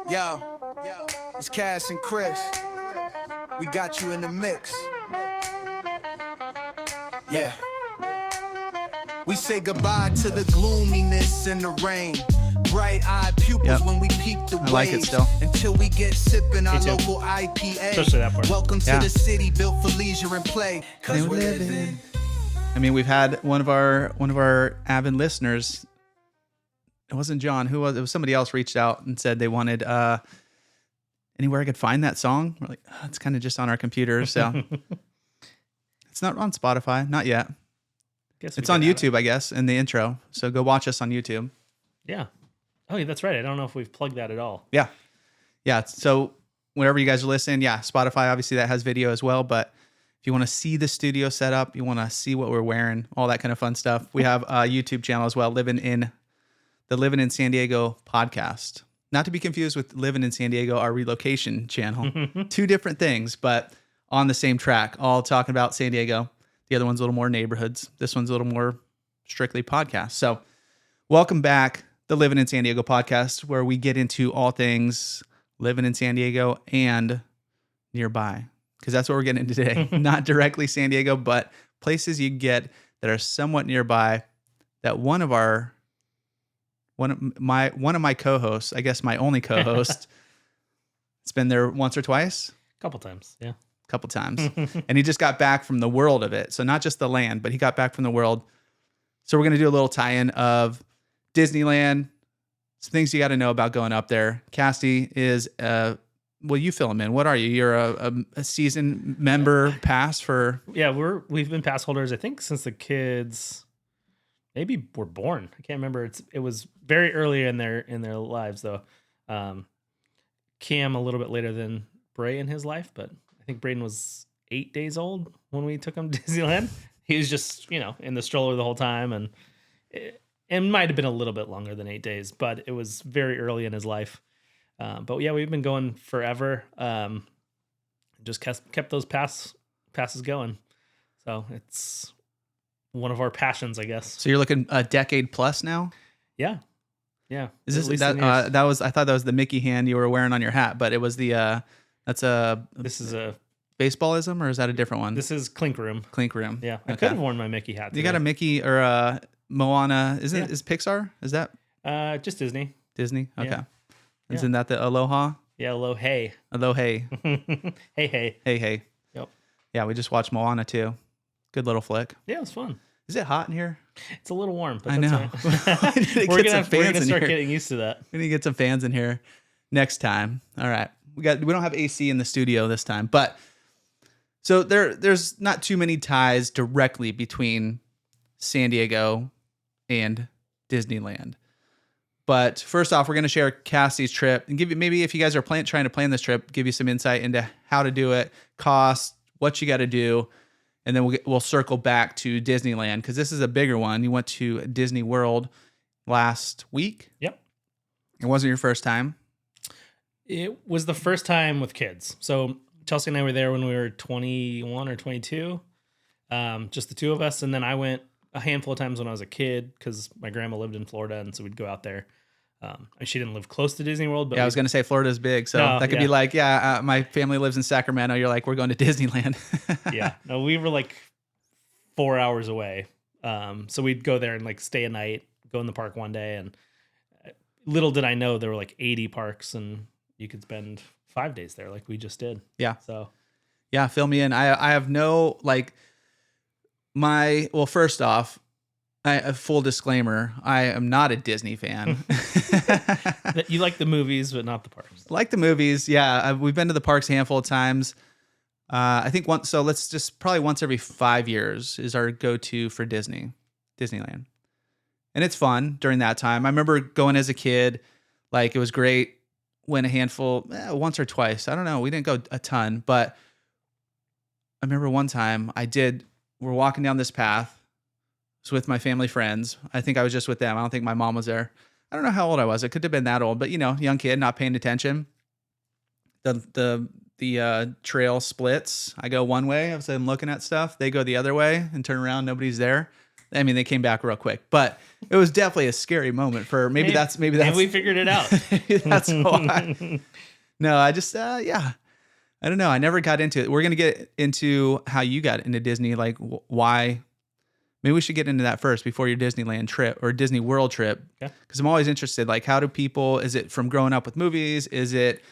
Yo, it's Cass and Chris. We got you in the mix. Yeah. We say goodbye to the gloominess and the rain. Bright-eyed pupils when we peep the waves. I like it still. Until we get sipping our local IPA. Especially that part. Welcome to the city built for leisure and play. 'Cause we're living. I mean, we've had one of our avid listeners. It wasn't John. Who was it? Was somebody else reached out and said they wanted anywhere I could find that song. We're like, it's kind of just on our computer, so it's not on Spotify, not yet. It's on YouTube, I guess, in the intro. So go watch us on YouTube. Yeah. Oh, yeah, that's right. I don't know if we've plugged that at all. Yeah. Yeah. So wherever you guys are listening, Spotify, obviously that has video as well. But if you want to see the studio set up, you want to see what we're wearing, all that kind of fun stuff, we have a YouTube channel as well, Livin in San Diego podcast. Not to be confused with Livin in San Diego, our relocation channel. Two different things, but on the same track, all talking about San Diego. The other one's a little more neighborhoods. This one's a little more strictly podcast. So welcome back, the Livin in San Diego podcast, where we get into all things living in San Diego and nearby, because that's what we're getting into today. Not directly San Diego, but places you get that are somewhat nearby that one of my co-hosts, I guess my only co-host, it's been there once or twice. Couple times. And he just got back from the world of it. So not just the land, but he got back from the world. So we're going to do a little tie-in of Disneyland, some things you got to know about going up there. Cassidy is, well, you fill him in. What are you? You're a season member pass for... Yeah, we've been pass holders, I think, since the kids maybe were born. I can't remember. It was very early in their lives, though. Cam a little bit later than Bray in his life, but I think Braden was 8 days old when we took him to Disneyland. He was just, in the stroller the whole time, and it might have been a little bit longer than 8 days, but it was very early in his life. But yeah, we've been going forever. Just kept those passes going. So it's one of our passions, I guess. So you're looking a decade plus now? Yeah. Yeah. Is this that was, I thought that was the Mickey hand you were wearing on your hat, but it was the this is a baseballism, or is that a different one? This is Clink Room. Clink Room. Yeah. I could have worn my Mickey hat today. You got a Mickey or a Moana. Is Pixar? Is that? Just Disney. Disney? Okay. Yeah. Isn't that the Aloha? Yeah, Aloha. Aloha. Hey. Yep. Yeah, we just watched Moana too. Good little flick. Yeah, it was fun. Is it hot in here? It's a little warm, but I know. Right. We're gonna start getting used to that. We need to get some fans in here next time. All right. We don't have AC in the studio this time, but so there's not too many ties directly between San Diego and Disneyland. But first off, we're going to share Cassie's trip and give you, maybe if you guys are trying to plan this trip, give you some insight into how to do it, cost, what you got to do, and then we'll circle back to Disneyland because this is a bigger one. You went to Disney World last week. Yep. It wasn't your first time. It was the first time with kids. So Chelsea and I were there when we were 21 or 22, just the two of us. And then I went a handful of times when I was a kid because my grandma lived in Florida, and so we'd go out there. She didn't live close to Disney World, but I was going to say Florida's big, so that could be like, my family lives in Sacramento. You're like, we're going to Disneyland. Yeah, no, we were like 4 hours away, so we'd go there and like stay a night, go in the park one day, and little did I know there were like 80 parks, and you could spend 5 days there, like we just did. Yeah. So, yeah, fill me in. I have no first off, a full disclaimer, I am not a Disney fan. You like the movies, but not the parks. Like the movies, yeah. We've been to the parks a handful of times. I think once, so let's just probably once every 5 years is our go-to for Disneyland. And it's fun during that time. I remember going as a kid, like it was great. Went a handful, once or twice. I don't know. We didn't go a ton, but I remember one time we're walking down this path. With my family friends. I think I was just with them. I don't think my mom was there. I don't know how old I was. It could have been that old, but young kid, not paying attention. The trail splits. I go one way. I'm looking at stuff. They go the other way and turn around. Nobody's there. I mean, they came back real quick, but it was definitely a scary moment for maybe that's maybe we figured it out. that's why. No, I just yeah. I don't know. I never got into it. We're going to get into how you got into Disney, like why. Maybe we should get into that first before your Disneyland trip or Disney World trip. Because I'm always interested, like, how do people, is it from growing up with movies? Is it,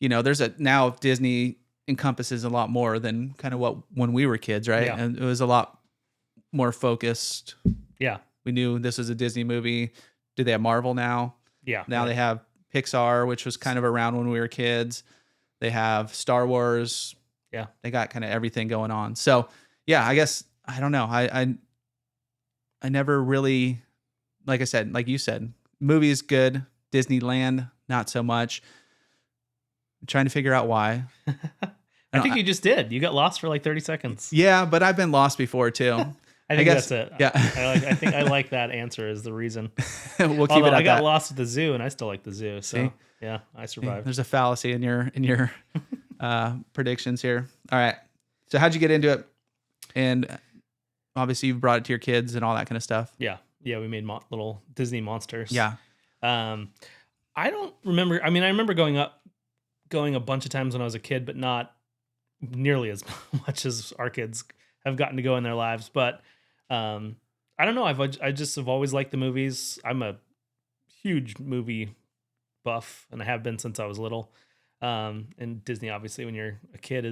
there's now Disney encompasses a lot more than kind of what when we were kids, right? Yeah. And it was a lot more focused. Yeah. We knew this was a Disney movie. Do they have Marvel now? Yeah. Now they have Pixar, which was kind of around when we were kids. They have Star Wars. Yeah. They got kind of everything going on. So yeah, I guess, I don't know. I never really, like I said, like you said, movies good, Disneyland not so much. I'm trying to figure out why. I think you just did. You got lost for like 30 seconds. Yeah, but I've been lost before too. I think guess, that's it. Yeah. I think I like that answer as the reason. We'll keep Although it at I got that. lost at the zoo and I still like the zoo. So See? yeah, I survived. There's a fallacy in your predictions here. All right. So how'd you get into it? And obviously you've brought it to your kids and all that kind of stuff. Yeah. Yeah. We made little Disney monsters. Yeah. I don't remember. I mean, I remember going a bunch of times when I was a kid, but not nearly as much as our kids have gotten to go in their lives. But I don't know. I just have always liked the movies. I'm a huge movie buff, and I have been since I was little. And Disney, obviously, when you're a kid,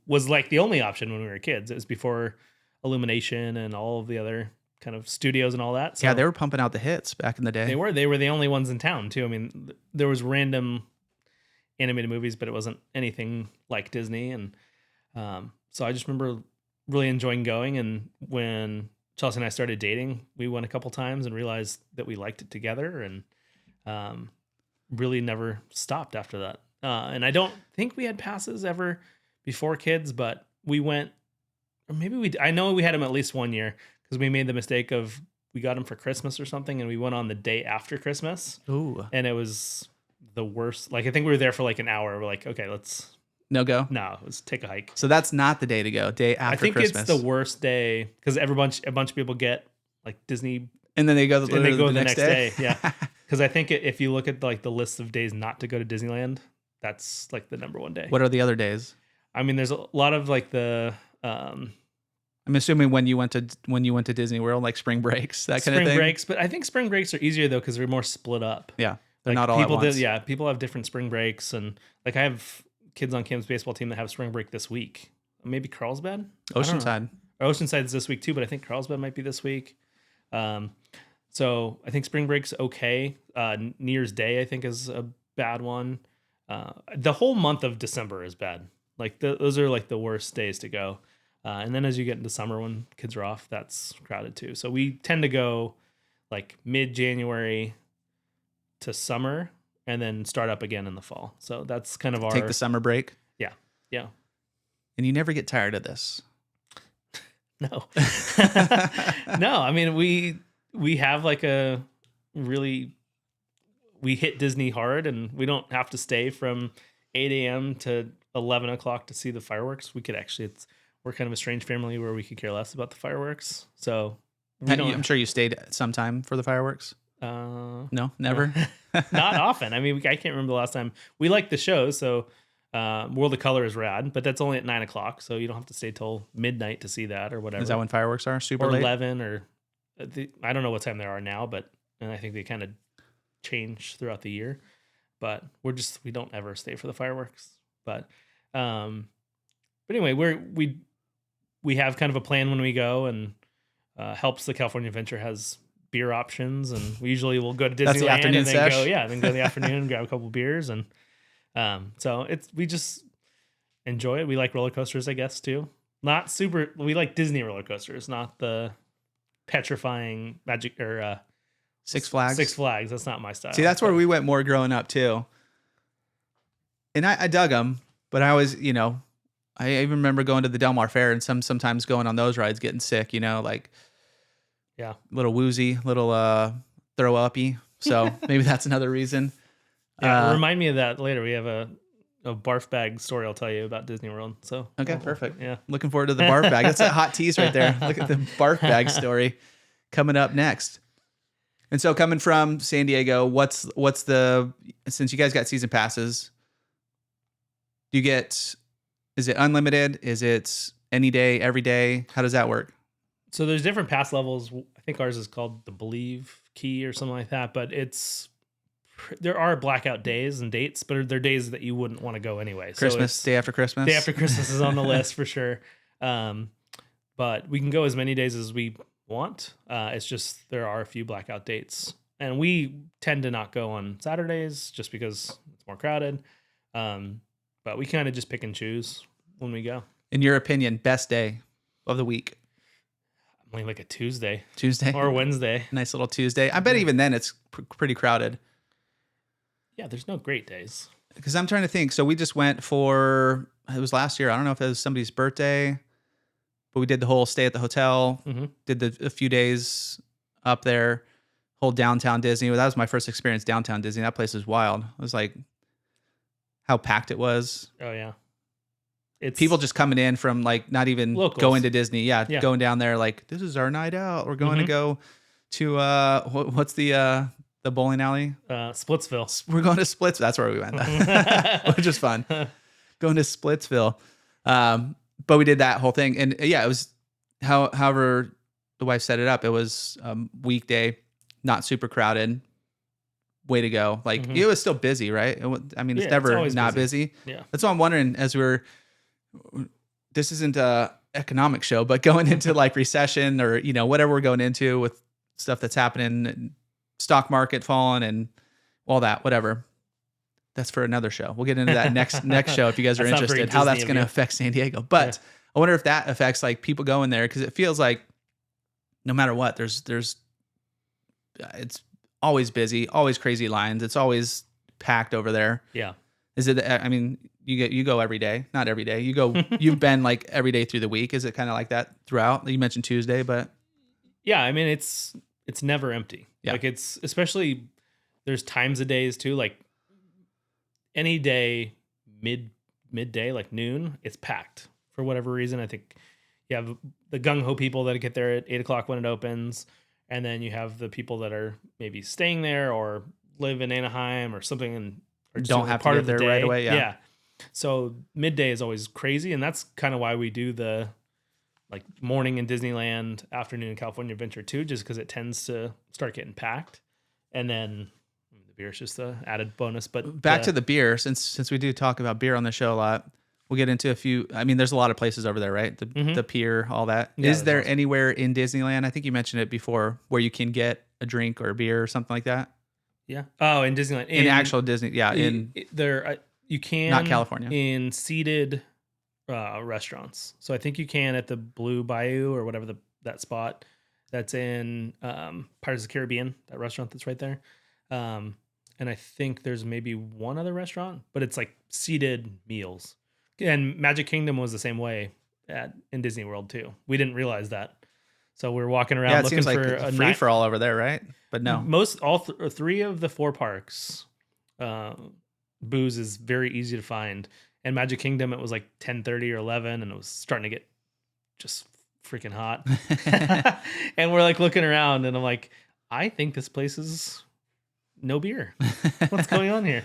was like the only option when we were kids. It was before Illumination and all of the other kind of studios and all that. So Yeah, they were pumping out the hits back in the day. They were the only ones in town too. I mean, there was random animated movies, but it wasn't anything like Disney. And so I just remember really enjoying going. And when Chelsea and I started dating, we went a couple times and realized that we liked it together, and really never stopped after that. And I don't think we had passes ever before kids, but we went, or maybe I know we had them at least one year, because we made the mistake of, we got them for Christmas or something, and we went on the day after Christmas. Ooh. And it was the worst. Like, I think we were there for like an hour. We're like, okay, let's let's take a hike. So that's not the day to go. Day after I think Christmas. it's the worst day, because a bunch of people get like Disney, and then they go the next day. Yeah. Because I think if you look at like the list of days not to go to Disneyland, that's like the number one day. What are the other days? I mean, there's a lot of like the I'm assuming when you went to Disney World, like spring breaks, that kind of thing. Spring breaks, but I think spring breaks are easier though, because they're more split up. Yeah, they're Like not all at once. People have different spring breaks, and like I have kids on Cam's baseball team that have spring break this week. Maybe Carlsbad, Oceanside. or Oceanside's this week too, but I think Carlsbad might be this week. So I think spring break's okay. New Year's Day I think is a bad one. The whole month of December is bad. Like those are like the worst days to go. And then as you get into summer, when kids are off, that's crowded too. So we tend to go like mid-January to summer, and then start up again in the fall. So that's kind of Take the summer break. Yeah. Yeah. And you never get tired of this. No. No, I mean, we have like we hit Disney hard, and we don't have to stay from 8 a.m. to 11 o'clock to see the fireworks. We could actually, we're kind of a strange family where we could care less about the fireworks. So I'm sure you stayed sometime for the fireworks. No, never. Not often. I mean, I can't remember the last time. We like the show, so World of Color is rad, but that's only at 9 o'clock, so you don't have to stay till midnight to see that or whatever. Is that when fireworks are? Super or late? 11 or I don't know what time there are now, and I think they kind of change throughout the year. But we don't ever stay for the fireworks. But anyway, we have kind of a plan when we go, and helps the California Adventure has beer options, and we usually will go to That's the Disneyland afternoon and then sesh? go in the afternoon and grab a couple beers, and so we just enjoy it. We like roller coasters, I guess, too. Not super. We like Disney roller coasters, not the petrifying Magic or Six Flags. Six Flags. That's not my style. See, that's where we went more growing up too. And I dug them, but I always, I even remember going to the Del Mar Fair and sometimes going on those rides, getting sick, like yeah, little woozy, little throw uppy. So maybe that's another reason. Yeah, remind me of that later. We have a barf bag story I'll tell you about Disney World. So Okay, perfect. Yeah. Looking forward to the barf bag. That's a hot tease right there. Look at the barf bag story coming up next. And so coming from San Diego, what's the, since you guys got season passes, do you get, is it unlimited? Is it any day, every day? How does that work? So there's different pass levels. I think ours is called the Believe Key or something like that, but there are blackout days and dates, but they're days that you wouldn't want to go anyway. Christmas, so day after Christmas? Day after Christmas is on the list for sure. But we can go as many days as we want. It's just there are a few blackout dates. And we tend to not go on Saturdays just because it's more crowded. But we kind of just pick and choose when we go. In your opinion, best day of the week? I mean, like a Tuesday. Tuesday? Or Wednesday. Nice little Tuesday. I bet even then it's pretty crowded. Yeah, there's no great days. Because I'm trying to think. So we just went for, it was last year. I don't know if it was somebody's birthday, but we did the whole stay at the hotel, did a few days up there, whole downtown Disney. That was my first experience downtown Disney. That place was wild. It was like how packed it was. Oh, yeah. It's people just coming in from like not even locals. Going to Disney. Yeah, going down there like, this is our night out. We're going to go to, what's the bowling alley? Splitsville. We're going to Splitsville. That's where we went, which is fun. Going to Splitsville. But we did that whole thing. And yeah, it was however the wife set it up. It was weekday, not super crowded. Way to go. Like it was still busy, right? I mean, it's never not busy. Yeah. That's what I'm wondering as this isn't a economic show, but going into like recession or, whatever we're going into with stuff that's happening, stock market falling and all that, whatever. That's for another show. We'll get into that next show if you guys are interested, how that's going to affect San Diego. But I wonder if that affects like people going there, because it feels like no matter what, there's it's always busy, always crazy lines. It's always packed over there. Yeah. Is it? I mean, you go every day, not every day. You've been like every day through the week. Is it kind of like that throughout? You mentioned Tuesday, but yeah, I mean it's never empty. Yeah. Like it's especially there's times of days too. Like any day midday, like noon, it's packed for whatever reason. I think you have the gung ho people that get there at 8:00 when it opens. And then you have the people that are maybe staying there or live in Anaheim or something and or don't have to get there right away. Yeah. So midday is always crazy. And that's kind of why we do the like morning in Disneyland, afternoon in California Adventure too, just because it tends to start getting packed. And then the beer is just the added bonus. But back to the beer, since we do talk about beer on the show a lot, we'll get into a few. I mean, there's a lot of places over there, right? The pier, all that. Yeah, is there awesome. anywhere in Disneyland? I think you mentioned it before, where you can get a drink or a beer or something like that. Yeah. Oh, in Disneyland. In actual Disney, yeah. You can not California in seated restaurants. So I think you can at the Blue Bayou or whatever that spot that's in Pirates of the Caribbean, that restaurant that's right there. And I think there's maybe one other restaurant, but it's like seated meals. And Magic Kingdom was the same way in Disney World too. We didn't realize that. So we're walking around looking seems for like a free for all over there, right? But no. Three of the 4 parks, booze is very easy to find. And Magic Kingdom, it was like 10:30 or 11, and it was starting to get just freaking hot. And we're like looking around, and I'm like, I think this place is no beer. What's going on here?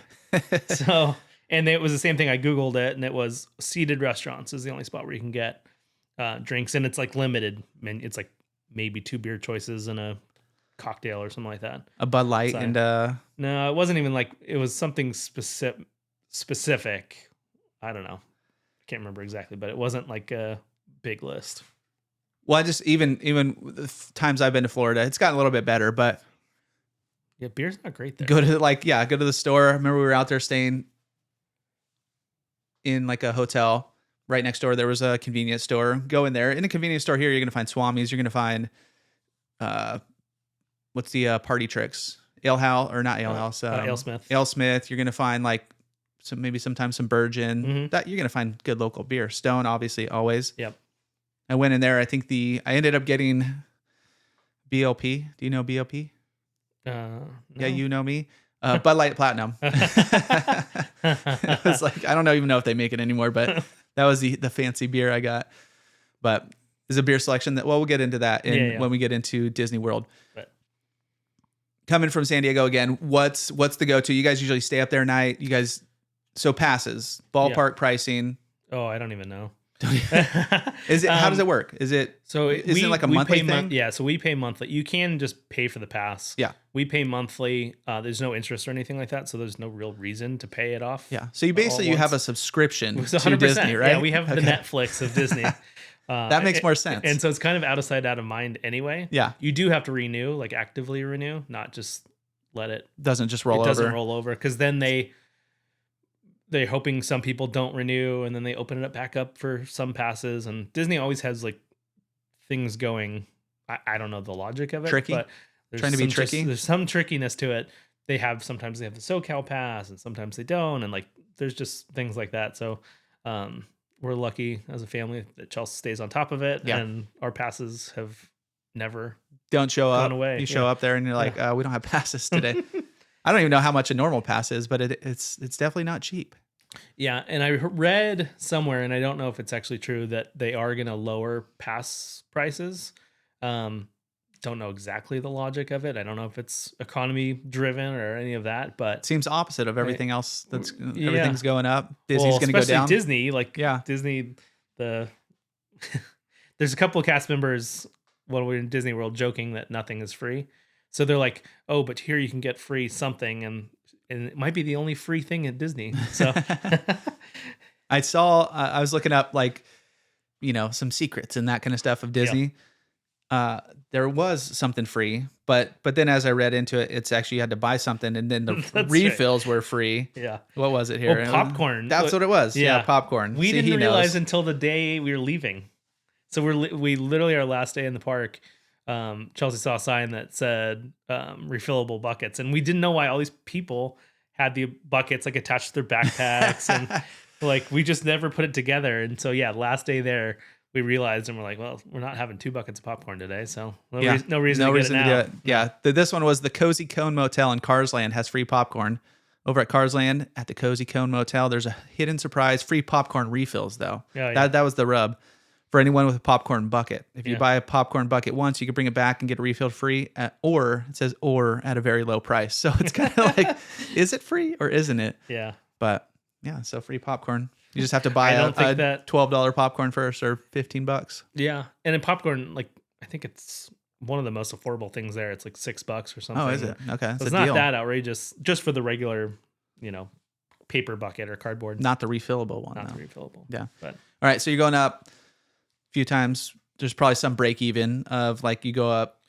So, and it was the same thing. I Googled it, and it was seated restaurants is the only spot where you can get drinks, and it's like limited. It's like maybe 2 beer choices and a cocktail or something like that. A Bud Light and no, it wasn't even like it was something specific. I don't know. I can't remember exactly, but it wasn't like a big list. Well, I just even the times I've been to Florida, it's gotten a little bit better, but yeah, beer's not great there. go to the store. I remember we were out there staying in like a hotel right next door. There was a convenience store. Go in there. In a convenience store here, you're going to find Swami's. You're going to find, what's the Party Tricks? Ale House, or not Ale House. AleSmith. AleSmith. You're going to find like sometimes some Virgin. That you're going to find good local beer. Stone, obviously, always. Yep. I went in there. I ended up getting BLP. Do you know BLP? No. Yeah, you know me. Bud Light Platinum. It was like, I don't even know if they make it anymore, but that was the fancy beer I got. But there's a beer selection that, well, we'll get into that when we get into Disney World. But coming from San Diego again, what's the go-to? You guys usually stay up there at night. You guys, so passes, ballpark pricing. Oh, I don't even know. Is it? How does it work? Is it? So is it like a monthly thing? Yeah, so we pay monthly. You can just pay for the pass. Yeah, we pay monthly. There's no interest or anything like that, so there's no real reason to pay it off. Yeah, so you basically have a subscription to Disney, right? Yeah, we have the Netflix of Disney. That makes more sense. And so it's kind of out of sight, out of mind anyway. Yeah, you do have to renew, like actively renew, not just let it. Doesn't just roll over. It doesn't roll over because then they're hoping some people don't renew, and then they open it up back up for some passes. And Disney always has like things going. I don't know the logic of it. Tricky. But trying to be tricky. There's some trickiness to it. Sometimes they have the SoCal pass, and sometimes they don't. And like there's just things like that. So we're lucky as a family that Chelsea stays on top of it, and our passes have never don't show up. Gone away. You show up there, and you're like, we don't have passes today. I don't even know how much a normal pass is, but it's definitely not cheap. Yeah, and I read somewhere, and I don't know if it's actually true, that they are going to lower pass prices. Don't know exactly the logic of it. I don't know if it's economy driven or any of that, but it seems opposite of everything else. Everything's going up. Disney's going to go down. Disney, Disney, there's a couple of cast members when we were in Disney World joking that nothing is free. So they're like, oh, but here you can get free something, and it might be the only free thing at Disney. So I was looking up some secrets and that kind of stuff of Disney. There was something free, but then as I read into it, it's actually you had to buy something, and then the refills were free. Yeah. What was it here? Oh, popcorn. That's what it was. Yeah, popcorn. We didn't realize until the day we were leaving. So we literally our last day in the park. Chelsea saw a sign that said refillable buckets, and we didn't know why all these people had the buckets like attached to their backpacks, and like we just never put it together. And so last day there we realized, and we're like, well, we're not having 2 buckets of popcorn today, so no reason to do it. Yeah, this one was the Cozy Cone Motel in Carsland has free popcorn. Over at Carsland at the Cozy Cone Motel, there's a hidden surprise free popcorn refills though. That was the rub. For anyone with a popcorn bucket. If you buy a popcorn bucket once, you can bring it back and get it refilled free, or it says or at a very low price. So it's kind of like, is it free or isn't it? Yeah. But so free popcorn. You just have to buy a $12 popcorn first, or $15. Yeah. And in popcorn, I think it's one of the most affordable things there. It's like $6 or something. Oh, is it? Okay. So it's not that outrageous, just for the regular, paper bucket or cardboard. Not the refillable one. Not the refillable. Yeah. But all right. So you're going up few times. There's probably some break even of you go up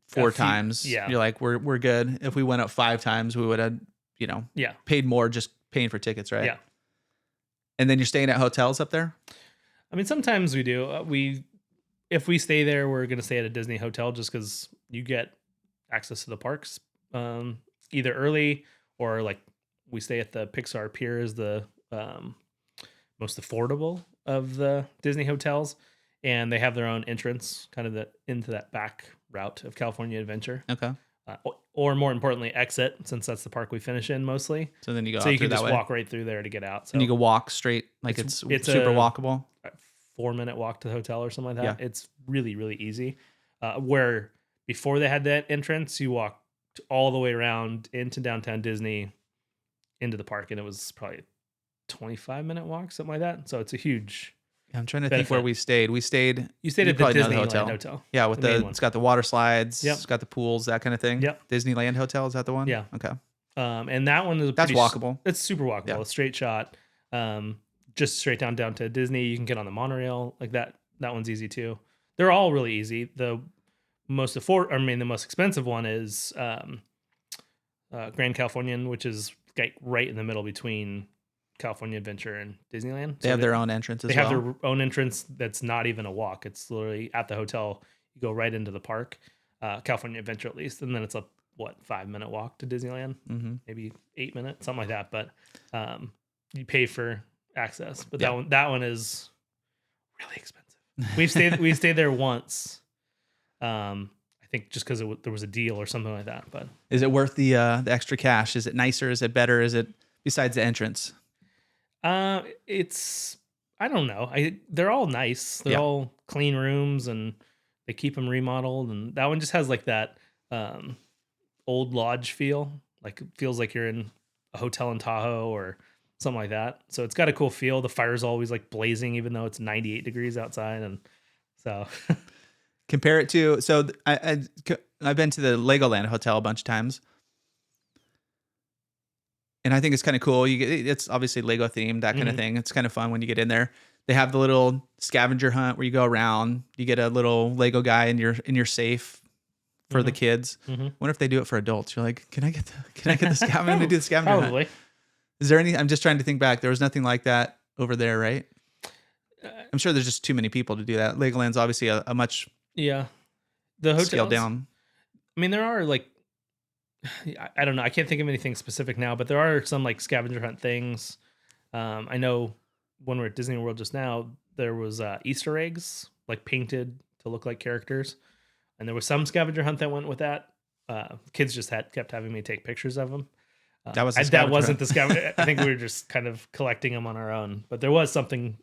4 times. Yeah. You're like, we're good. If we went up 5 times, we would have, paid more just paying for tickets, right? Yeah. And then you're staying at hotels up there? I mean, sometimes we do. If we stay there, we're going to stay at a Disney hotel just because you get access to the parks either early, or we stay at the Pixar Pier, is the most affordable of the Disney hotels, and they have their own entrance kind of into that back route of California Adventure. Okay. Or more importantly, exit, since that's the park we finish in mostly. So then you go so out you can that just way. walk right through there to get out. So and you can walk straight, it's super walkable. 4-minute walk to the hotel or something like that. Yeah. It's really, really easy. Where before they had that entrance, you walked all the way around into downtown Disney, into the park, and it was probably a 25-minute walk, something like that. So it's a huge. I'm trying to think where we stayed. You stayed at the Disneyland hotel. Yeah, with it's got the water slides. Yep. It's got the pools, that kind of thing. Yep. Disneyland Hotel, is that the one? Yeah. Okay. And that one is that's walkable. It's super walkable. Yeah. A straight shot. Just straight down to Disney. You can get on the monorail like that. That one's easy too. They're all really easy. The most expensive one is Grand Californian, which is right in the middle between California Adventure and Disneyland. They have their own entrance as well. They have their own entrance that's not even a walk. It's literally at the hotel. You go right into the park, California Adventure at least, and then it's a 5-minute walk to Disneyland, maybe 8 minutes, something like that. But you pay for access. But that one is really expensive. We stayed there once. I think just because there was a deal or something like that. But Is it worth the extra cash? Is it nicer? Is it better? Is it besides the entrance? it's I don't know. They're all nice. They're all clean rooms, and they keep them remodeled. And that one just has like that old lodge feel. Like it feels like you're in a hotel in Tahoe or something like that. So it's got a cool feel. The fire's always like blazing, even though it's 98 degrees outside. And so Compare it to, so I've been to the Legoland Hotel a bunch of times. And I think it's kind of cool. It's obviously Lego themed, that kind of thing. It's kind of fun when you get in there. They have the little scavenger hunt where you go around. You get a little Lego guy in your safe for the kids. Wonder if they do it for adults. You're like, can I get the scavenger? I'm gonna do the scavenger hunt. probably. Is there any? I'm just trying to think back. There was nothing like that over there, right? I'm sure there's just too many people to do that. Legoland's obviously a much The hotels, scaled down. I mean, there are like, I don't know. I can't think of anything specific now, but there are some like scavenger hunt things. I know when we were at Disney World just now, there was Easter eggs like painted to look like characters, and there was some scavenger hunt that went with that. Kids just kept having me take pictures of them. That wasn't the scavenger. I think we were just kind of collecting them on our own, but there was something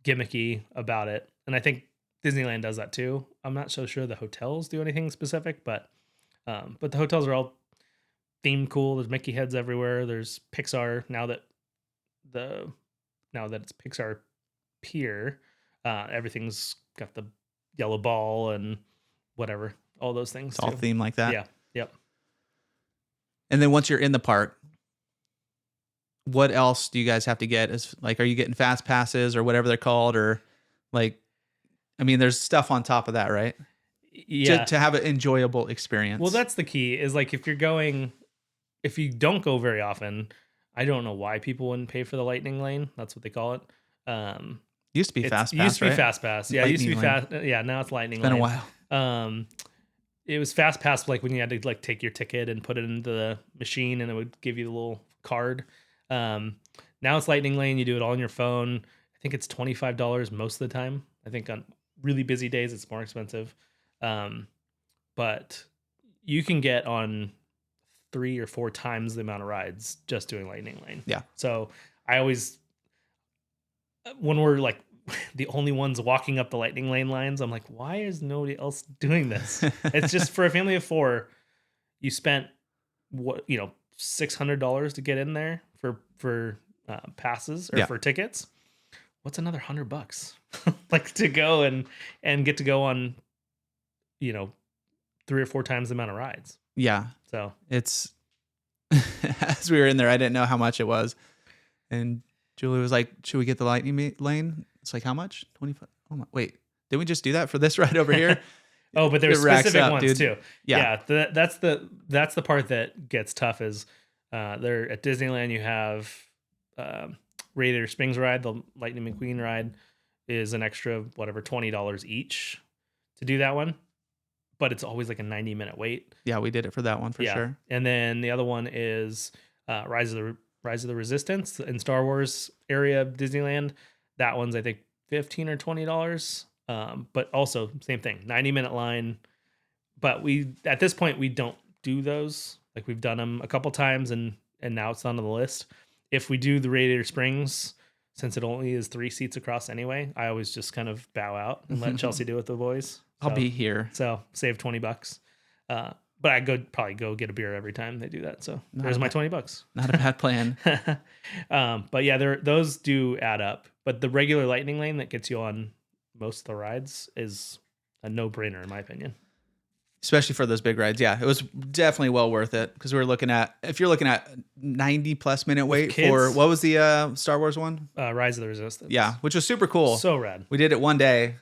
gimmicky about it, and I think Disneyland does that too. I'm not so sure the hotels do anything specific, but the hotels are all themed cool. There's Mickey heads everywhere. There's Pixar now that it's Pixar Pier. Everything's got the yellow ball and whatever, all those things. It's all themed like that. Yeah. Yep. And then once you're in the park, what else do you guys have to get? Is like, are you getting fast passes or whatever they're called, or like, I mean, there's stuff on top of that, right? Yeah. To have an enjoyable experience. Well, that's the key. Is like if you don't go very often, I don't know why people wouldn't pay for the lightning lane. That's what they call it. Used to be fast pass. Used to be right? fast pass. Yeah, it used to be Lightning fast. Yeah, now it's lightning. It's been lane. a while. It was fast pass like when you had to like take your ticket and put it into the machine, and it would give you the little card. Now it's lightning lane. You do it all on your phone. I think it's $25 most of the time. I think on really busy days it's more expensive. But you can get on 3 or 4 times the amount of rides just doing lightning lane. Yeah. So I always, when we're like the only ones walking up the lightning lane lines, I'm like, why is nobody else doing this? It's just for a family of 4. You spent $600 to get in there for passes or for tickets. What's another $100 like to go and get to go on 3 or 4 times the amount of rides. Yeah. So it's as we were in there, I didn't know how much it was, and Julie was like, "Should we get the lightning lane?" It's like, how much? 25. Oh my, wait, did we just do that for this ride over here? oh, but there's specific ones dude. too. Yeah. That's the part that gets tough. Is there at Disneyland you have Radiator Springs ride, the Lightning McQueen ride is an extra $20 each to do that one, but it's always like a 90-minute wait. Yeah, we did it for that one for sure. And then the other one is Rise of the Resistance in Star Wars area of Disneyland. That one's I think $15 or $20. But also same thing, 90-minute line. But at this point we don't do those. Like we've done them a couple times and now it's on the list. If we do the Radiator Springs, since it only is 3 seats across anyway, I always just kind of bow out and let Chelsea do it with the boys. I'll be here. So save $20. But I probably go get a beer every time they do that. So there's my $20. Not a bad plan. But yeah, those do add up. But the regular lightning lane that gets you on most of the rides is a no-brainer in my opinion. Especially for those big rides. Yeah, it was definitely well worth it because we were looking at, if you're looking at 90+ minute wait for, what was the Star Wars one? Rise of the Resistance. Yeah, which was super cool. So rad. We did it one day.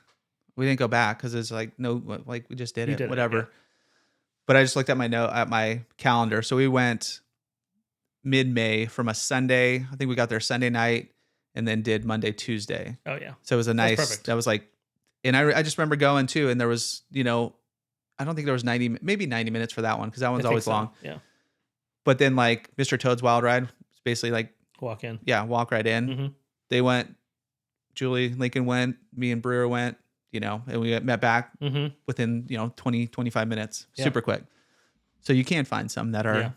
We didn't go back because it's like, we just did it, whatever. Yeah. But I just looked at my calendar. So we went mid-May from a Sunday. I think we got there Sunday night and then did Monday, Tuesday. Oh yeah. So it was that was like, and I just remember going too. And there was, I don't think there was maybe 90 minutes for that one because that one's always long. Yeah. But then like Mr. Toad's Wild Ride was basically like walk in. Yeah, walk right in. Mm-hmm. They went, Julie, Lincoln went, me and Brewer went. you know, and we met back within, you know, 20, 25 minutes, super quick. So you can find some that are,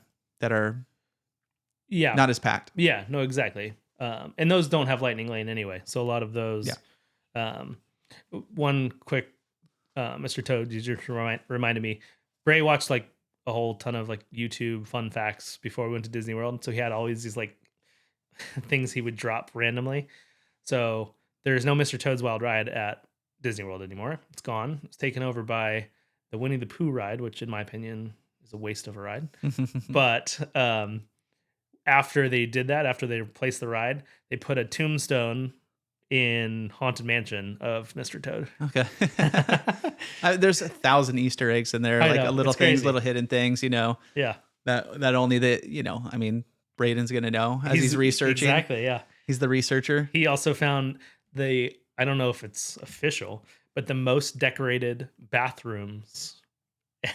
not as packed. Yeah, no, exactly. And those don't have lightning lane anyway. So a lot of those, one quick, Mr. Toad, you just reminded me, Bray watched like a whole ton of like YouTube fun facts before we went to Disney World. So he had always these like things he would drop randomly. So there's no Mr. Toad's Wild Ride at Disney World anymore. It's gone. It's taken over by the Winnie the Pooh ride, which in my opinion is a waste of a ride. But after they did that, after they replaced the ride, they put a tombstone in Haunted Mansion of Mr. Toad. Okay. There's 1,000 Easter eggs in there, I like know, little it's things, crazy. little hidden things, you know. Yeah. That only the, you know, I mean, Braden's going to know as he's researching. Exactly, yeah. He's the researcher. He also found I don't know if it's official, but the most decorated bathrooms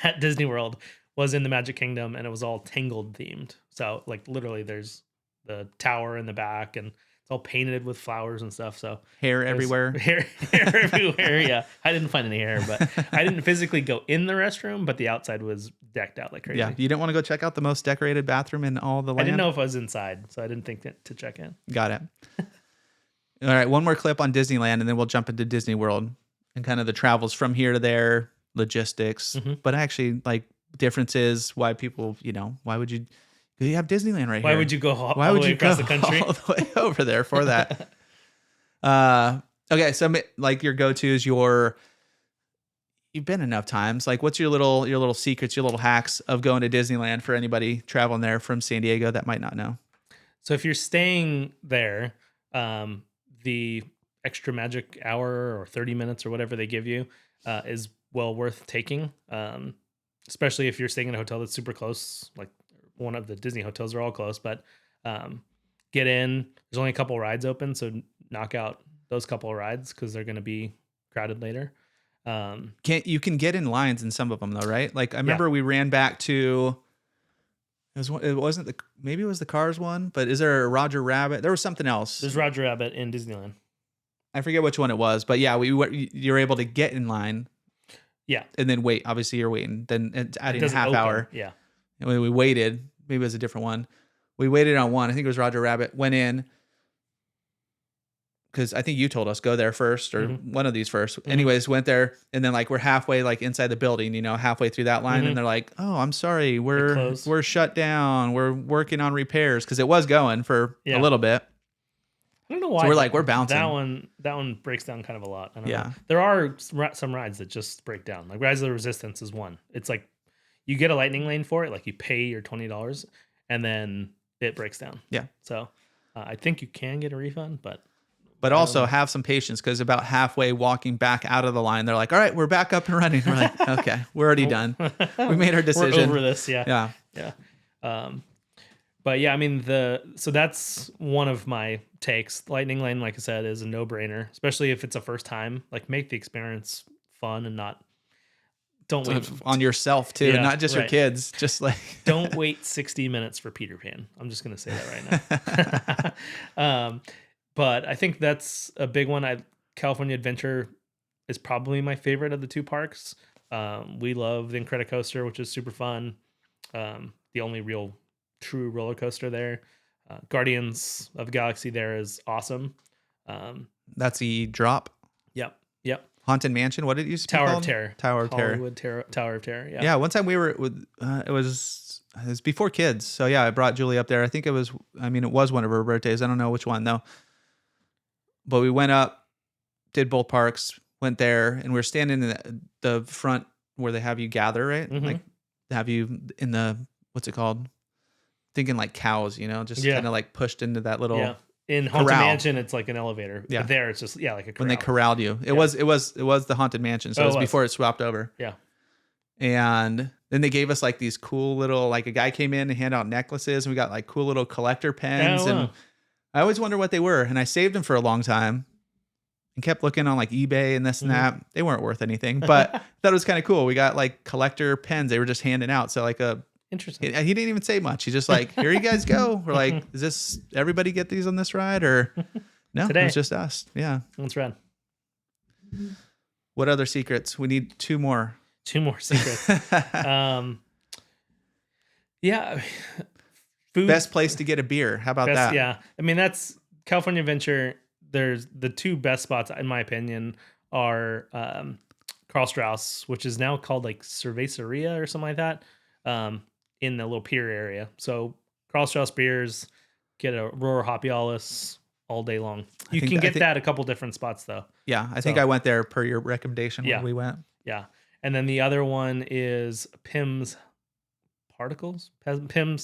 at Disney World was in the Magic Kingdom, and it was all Tangled themed. So like literally there's the tower in the back, and it's all painted with flowers and stuff. So Hair everywhere. Hair everywhere. Yeah. I didn't find any hair, but I didn't physically go in the restroom, but the outside was decked out like crazy. Yeah. You didn't want to go check out the most decorated bathroom in all the land? I didn't know if I was inside, so I didn't think to check in. Got it. All right. One more clip on Disneyland, and then we'll jump into Disney World and kind of the travels from here to there, logistics, but actually like differences, why people, you know, why would you have Disneyland right here? Why would you go why all would the way you across go the country? all the way over there for that? Okay, so like your go-tos, you've been enough times. Like, what's your little secrets, your little hacks of going to Disneyland for anybody traveling there from San Diego that might not know? So if you're staying there, the extra magic hour or 30 minutes or whatever they give you is well worth taking. Especially if you're staying in a hotel that's super close, like one of the Disney hotels are all close, but get in. There's only a couple rides open, so knock out those couple of rides because they're going to be crowded later. You can get in lines in some of them though, right? Like I remember we ran back to, it wasn't maybe it was the Cars one, but is there a Roger Rabbit? There was something else. There's Roger Rabbit in Disneyland. I forget which one it was, but yeah, you're able to get in line. Yeah. And then wait. Obviously you're waiting. Then it's adding a half open. hour. Yeah. And when we waited, maybe it was a different one. We waited on one. I think it was Roger Rabbit. Went in because I think you told us go there first or one of these first. Anyways, went there and then like we're halfway like inside the building, you know, halfway through that line, and they're like, "Oh, I'm sorry, we're shut down. We're working on repairs," because it was going for a little bit. I don't know why. So we're like, we're bouncing. That one breaks down kind of a lot. I don't Yeah. know. There are some rides that just break down. Like Rise of the Resistance is one. It's like you get a lightning lane for it, like you pay your $20, and then it breaks down. Yeah. So I think you can get a refund, but also have some patience because about halfway walking back out of the line, they're like, "All right, we're back up and running." We're like, "Okay, we're already done. We made our decision. We're over this." Yeah. But yeah, I mean so that's one of my takes. Lightning Lane, like I said, is a no-brainer, especially if it's a first time. Like make the experience fun and don't wait on yourself too, not just your kids. Just like don't wait 60 minutes for Peter Pan. I'm just gonna say that right now. But I think that's a big one. California Adventure is probably my favorite of the two parks. We love the Incredicoaster, which is super fun. The only real true roller coaster there. Guardians of the Galaxy there is awesome. That's the drop. Yep. Haunted Mansion. What did you say? Tower of Terror. Tower of Terror. Hollywood Tower of Terror. Yeah. Yeah. One time we were with. It was before kids. So yeah, I brought Julie up there. I think it was. I mean, it was one of her birthdays. I don't know which one though. But we went up, did both parks, went there, and we were standing in the front where they have you gather, right? Like have you in the what's it called? Thinking like cows, you know, just kind of like pushed into that little. Yeah. In Haunted corral. Mansion, it's like an elevator. Yeah. But there, it's just like a corral. When they corralled you, it was the Haunted Mansion, so it was before it swapped over. Yeah. And then they gave us like these cool little, like a guy came in and handed out necklaces, and we got like cool little collector pens. Oh, wow. And I always wonder what they were, and I saved them for a long time and kept looking on like eBay and this and that. They weren't worth anything, but I thought it was kind of cool. We got like collector pens. They were just handing out. So like interesting. He didn't even say much. He's just like, "Here you guys go." We're like, "Is this everybody get these on this ride or no?" Today. It was just us. Yeah, That's rad. What other secrets? We need 2 more. 2 more secrets. Yeah. Food. Best place to get a beer. How about that? Yeah. I mean, that's California Adventure. There's the 2 best spots, in my opinion, are Carl Strauss, which is now called like Cerveceria or something like that, in the little pier area. So Carl Strauss beers, get a Aurora Hopialis all day long. You can get that a couple different spots though. Yeah, I think I went there per your recommendation when we went. Yeah. And then the other one is Pim's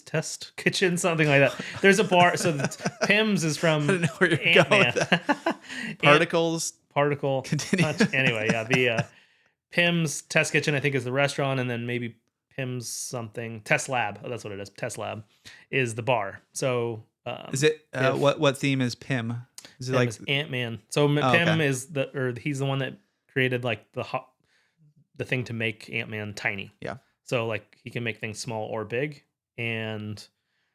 Test Kitchen, something like that. There's a bar. So Pim's is from I don't know where you're going with that. Particle. Continue. Anyway, yeah. The Pim's Test Kitchen, I think, is the restaurant, and then maybe Pim's something. Test Lab. Oh, that's what it is. Test Lab is the bar. So is it what theme is Pim? Is it Pim like is Ant-Man? So Pim okay. is he's the one that created like the thing to make Ant-Man tiny. Yeah. So like he can make things small or big. And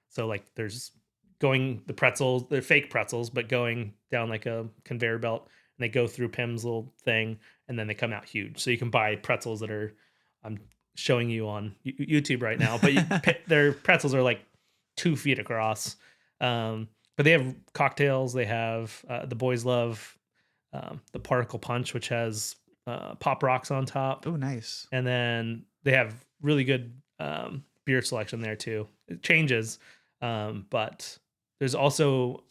so like there's the pretzels, they're fake pretzels, but going down like a conveyor belt, and they go through Pim's little thing, and then they come out huge. So you can buy pretzels that are, I'm showing you on YouTube right now, but their pretzels are like 2 feet across. But they have cocktails. They have, the boys love the Particle Punch, which has Pop Rocks on top. Oh, nice. And then they have really good beer selection there too. It changes, but there's also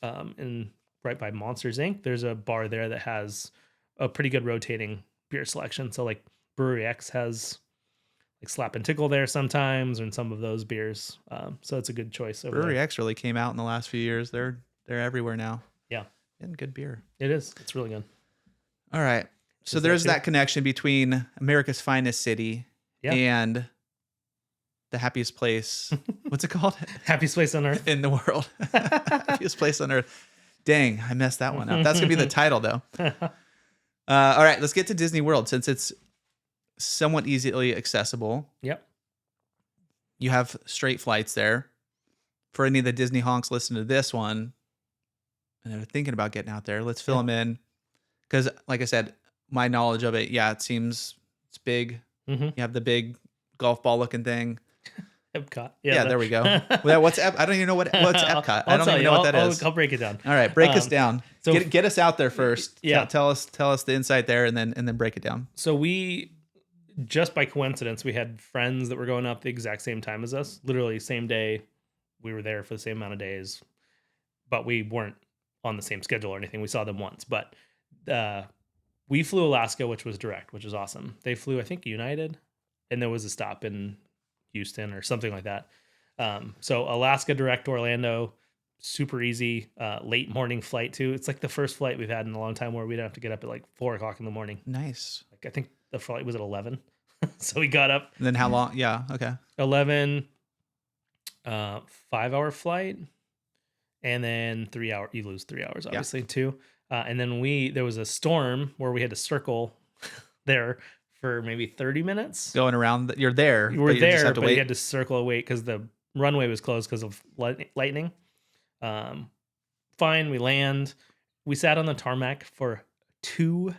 right by Monsters Inc. There's a bar there that has a pretty good rotating beer selection. So like Brewery X has like Slap and Tickle there sometimes, and some of those beers. So it's a good choice. Brewery X really came out in the last few years. They're everywhere now. Yeah, and good beer. It is. It's really good. All right. So there's that connection between America's finest city and the happiest place. What's it called? Happiest place on earth. In the world. Happiest place on earth. Dang, I messed that one up. That's going to be the title, though. All right, let's get to Disney World since it's somewhat easily accessible. Yep. You have straight flights there. For any of the Disney honks listening to this one, and they're thinking about getting out there, let's fill them in. Because, like I said, my knowledge of it, it seems it's big. Mm-hmm. You have the big golf ball looking thing. Epcot. Yeah, there we go. What's I don't even know what's Epcot. I don't even know what that is. I'll break it down. All right, break us down. So get us out there first. Yeah. Tell us the insight there, and then break it down. So we, just by coincidence, we had friends that were going up the exact same time as us. Literally same day. We were there for the same amount of days, but we weren't on the same schedule or anything. We saw them once, but we flew Alaska, which was direct, which was awesome. They flew, I think, United, and there was a stop in Houston or something like that. So Alaska direct to Orlando, super easy, late morning flight too. It's like the first flight we've had in a long time where we didn't have to get up at like 4:00 in the morning. Nice. Like I think the flight was at 11. So we got up. And then how long? Yeah. Okay. 11, 5-hour flight. And then 3 hour, you lose 3 hours obviously too. And then there was a storm where we had to circle there for maybe 30 minutes. Going around, you're there. You were there, but you had to circle away because the runway was closed because of lightning. Fine, we land. We sat on the tarmac for 2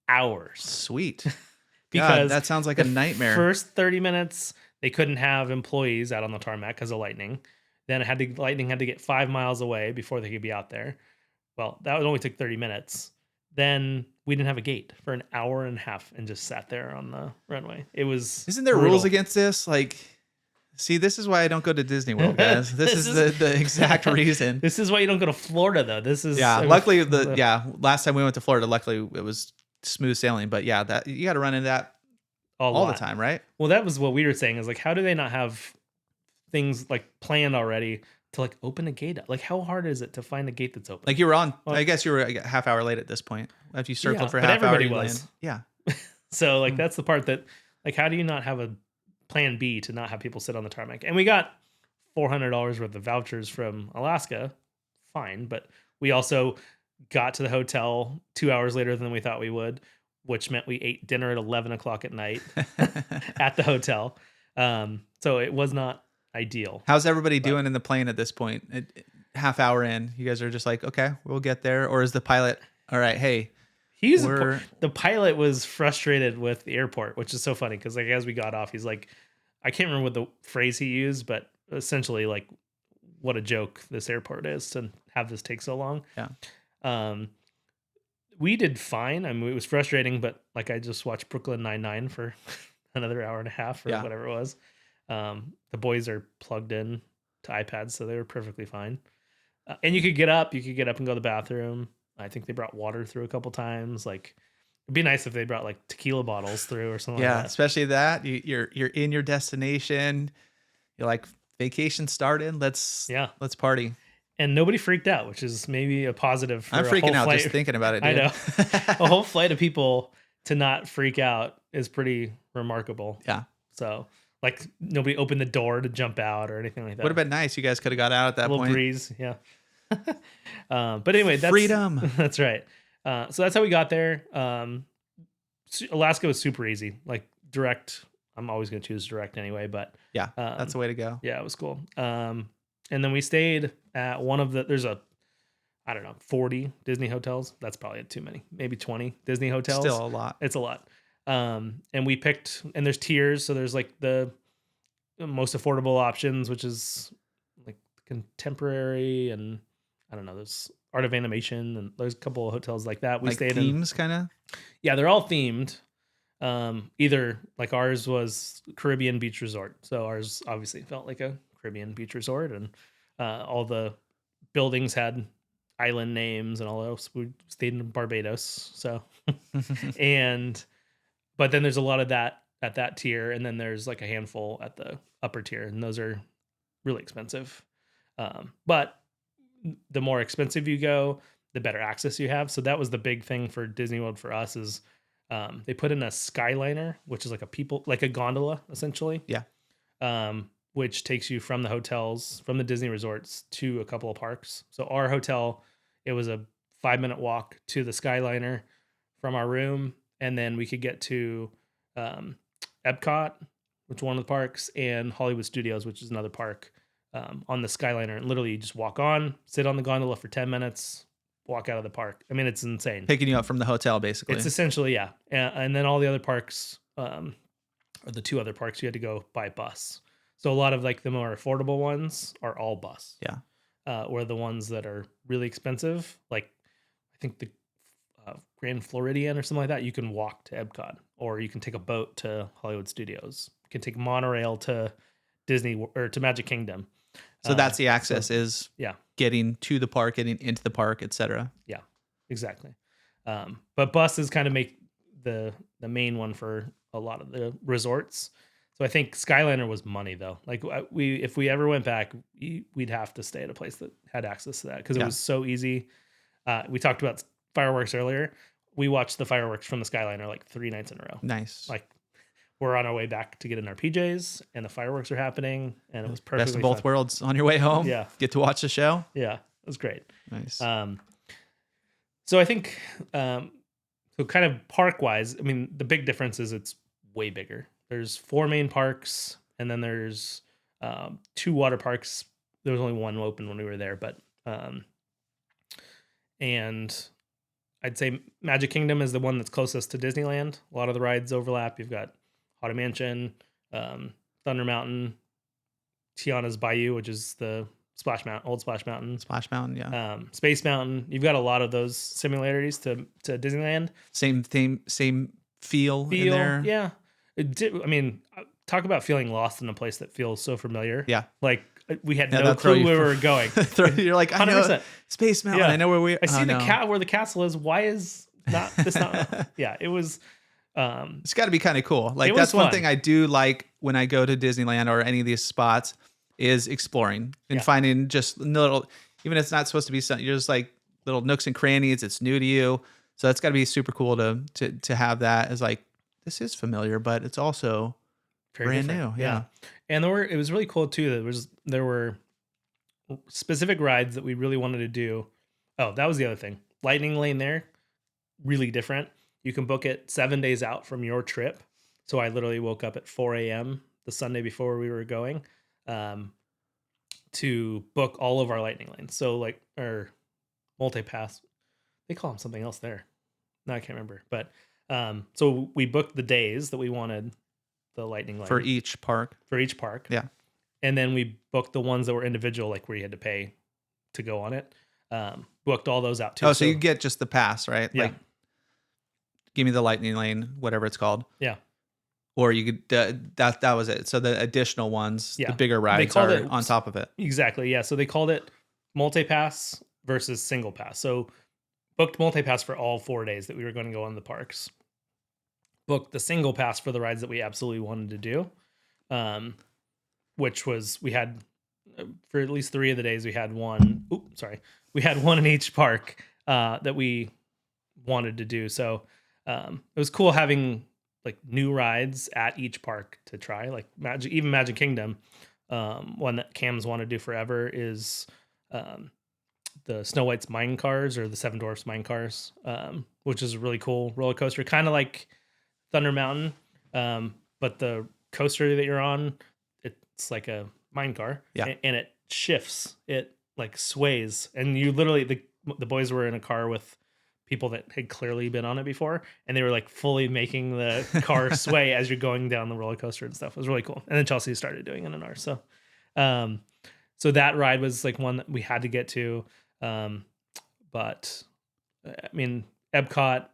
hours. Sweet. Because God, that sounds like a nightmare. First 30 minutes, they couldn't have employees out on the tarmac because of lightning. Then lightning had to get 5 miles away before they could be out there. Well, that only took 30 minutes. Then we didn't have a gate for an hour and a half and just sat there on the runway. It was Isn't there rules against this? Like, see, this is why I don't go to Disney World, guys. This is the exact reason. This is why you don't go to Florida, though. This is luckily last time we went to Florida, luckily it was smooth sailing. But yeah, that you got to run into that all the time, right? Well, that was what we were saying. Is like, how do they not have things like planned already to like open a gate up? Like, how hard is it to find a gate that's open? Like you were on. I guess you were a half hour late at this point. After you circled for a but half hour, everybody was. Yeah. So like that's the part that like, how do you not have a plan B to not have people sit on the tarmac? And we got $400 worth of vouchers from Alaska. Fine, but we also got to the hotel 2 hours later than we thought we would, which meant we ate dinner at 11 o'clock at night at the hotel. So it was not ideal. How's everybody doing in the plane at this point? Half hour in, you guys are just like, okay, we'll get there. Or is the pilot, all right, hey, The pilot was frustrated with the airport, which is so funny because like as we got off, he's like, I can't remember what the phrase he used, but essentially like, what a joke this airport is to have this take so long. Yeah. We did fine. I mean, it was frustrating, but like I just watched Brooklyn Nine-Nine for another hour and a half or whatever it was. The boys are plugged in to iPads, so they were perfectly fine. And you could get up and go to the bathroom. I think they brought water through a couple times. Like it'd be nice if they brought like tequila bottles through or something like that. Especially that you're in your destination. You're like, vacation started. Let's party. And nobody freaked out, which is maybe a positive. For I'm freaking out just thinking about it. Dude. I know. A whole flight of people to not freak out is pretty remarkable. Yeah. So like nobody opened the door to jump out or anything like that. Would have been nice. You guys could have got out at that a little point. Breeze. Yeah. But anyway, that's freedom. That's right. So that's how we got there. Alaska was super easy. Like direct. I'm always going to choose direct anyway, but yeah, that's the way to go. Yeah, it was cool. And then we stayed at one of there's 40 Disney hotels. That's probably too many, maybe 20 Disney hotels. Still a lot. It's a lot. And we picked, and there's tiers. So there's like the most affordable options, which is like contemporary, and I don't know, there's Art of Animation, and there's a couple of hotels like that. We like stayed themes kind of. Yeah, they're all themed. Either like ours was Caribbean beach resort. So ours obviously felt like a Caribbean beach resort, and all the buildings had island names and all else. We stayed in Barbados. So, but then there's a lot of that at that tier. And then there's like a handful at the upper tier, and those are really expensive. But the more expensive you go, the better access you have. So that was the big thing for Disney World for us is, they put in a Skyliner, which is like a gondola essentially. Yeah. Which takes you from the hotels, from the Disney resorts to a couple of parks. So our hotel, it was a 5-minute walk to the Skyliner from our room. And then we could get to Epcot, which is one of the parks, and Hollywood Studios, which is another park, on the Skyliner. And literally you just walk on, sit on the gondola for 10 minutes, walk out of the park. I mean, it's insane. Picking you up from the hotel, basically. It's essentially, yeah. And then all the other parks, or the 2 other parks, you had to go by bus. So a lot of like the more affordable ones are all bus. Yeah. Or the ones that are really expensive, like I think the Grand Floridian or something like that, you can walk to Epcot, or you can take a boat to Hollywood Studios. You can take monorail to Disney or to Magic Kingdom. So that's the access is getting to the park, getting into the park, etc. Yeah, exactly. But buses kind of make the main one for a lot of the resorts. So I think Skyliner was money though. Like if we ever went back, we'd have to stay at a place that had access to that because it was so easy. We talked about fireworks earlier. We watched the fireworks from the Skyliner like 3 nights in a row. Nice. Like we're on our way back to get in our PJs, and the fireworks are happening, and it was perfectly best of both worlds on your way home. Yeah, get to watch the show. Yeah, it was great. Nice. So I think, so kind of park wise, I mean, the big difference is it's way bigger. There's 4 main parks, and then there's 2 water parks. There was only 1 open when we were there, but and I'd say Magic Kingdom is the one that's closest to Disneyland. A lot of the rides overlap. You've got Haunted Mansion, Thunder Mountain, Tiana's Bayou, which is the old Splash Mountain. Splash Mountain, yeah. Space Mountain. You've got a lot of those similarities to Disneyland. Same theme, same feel in there. Yeah. I mean, talk about feeling lost in a place that feels so familiar. Yeah. Like we had no clue where we were going. You're like, 100%. I know Space Mountain. Yeah. I know where we. I see where the castle is. Why is not this? Not yeah. It was. It's got to be kind of cool. Like that's one thing I do like when I go to Disneyland or any of these spots is exploring and finding just little, even if it's not supposed to be something, you're just like little nooks and crannies. It's new to you, so it's got to be super cool to have that as like this is familiar, but it's also very brand new. Yeah. And it was really cool too. There were specific rides that we really wanted to do. Oh, that was the other thing. Lightning Lane there, really different. You can book it 7 days out from your trip. So I literally woke up at 4 a.m. the Sunday before we were going to book all of our Lightning Lanes. So like our multi-pass, they call them something else there. No, I can't remember. But so we booked the days that we wanted the lightning lane For each park. for each park. Yeah. And then we booked the ones that were individual, like where you had to pay to go on it. Booked all those out too. Oh, so you get just the pass, right? Yeah. Like, give me the lightning lane, whatever it's called. Yeah. Or you could, that was it. So the additional ones, Yeah. the bigger They rides called are it- on top of it. Exactly. Yeah. So they called it multi-pass versus single pass. So booked multi-pass for all 4 days that we were going to go on the parks. Booked the single pass for the rides that we absolutely wanted to do. Which was, we had for at least 3 of the days, we had one. We had one in each park that we wanted to do. So it was cool having like new rides at each park to try, like Magic Kingdom. One that Cam's wanted to do forever is the Snow White's Mine Cars, or the Seven Dwarfs Mine Cars, which is a really cool roller coaster, kind of like Thunder Mountain, but the coaster that you're on, it's like a mine car, and it shifts, it like sways, and you literally, the boys were in a car with people that had clearly been on it before, and they were like fully making the car sway as you're going down the roller coaster and stuff. It was really cool. And then Chelsea started doing it in ours. So so that ride was like one that we had to get to. But I mean, Epcot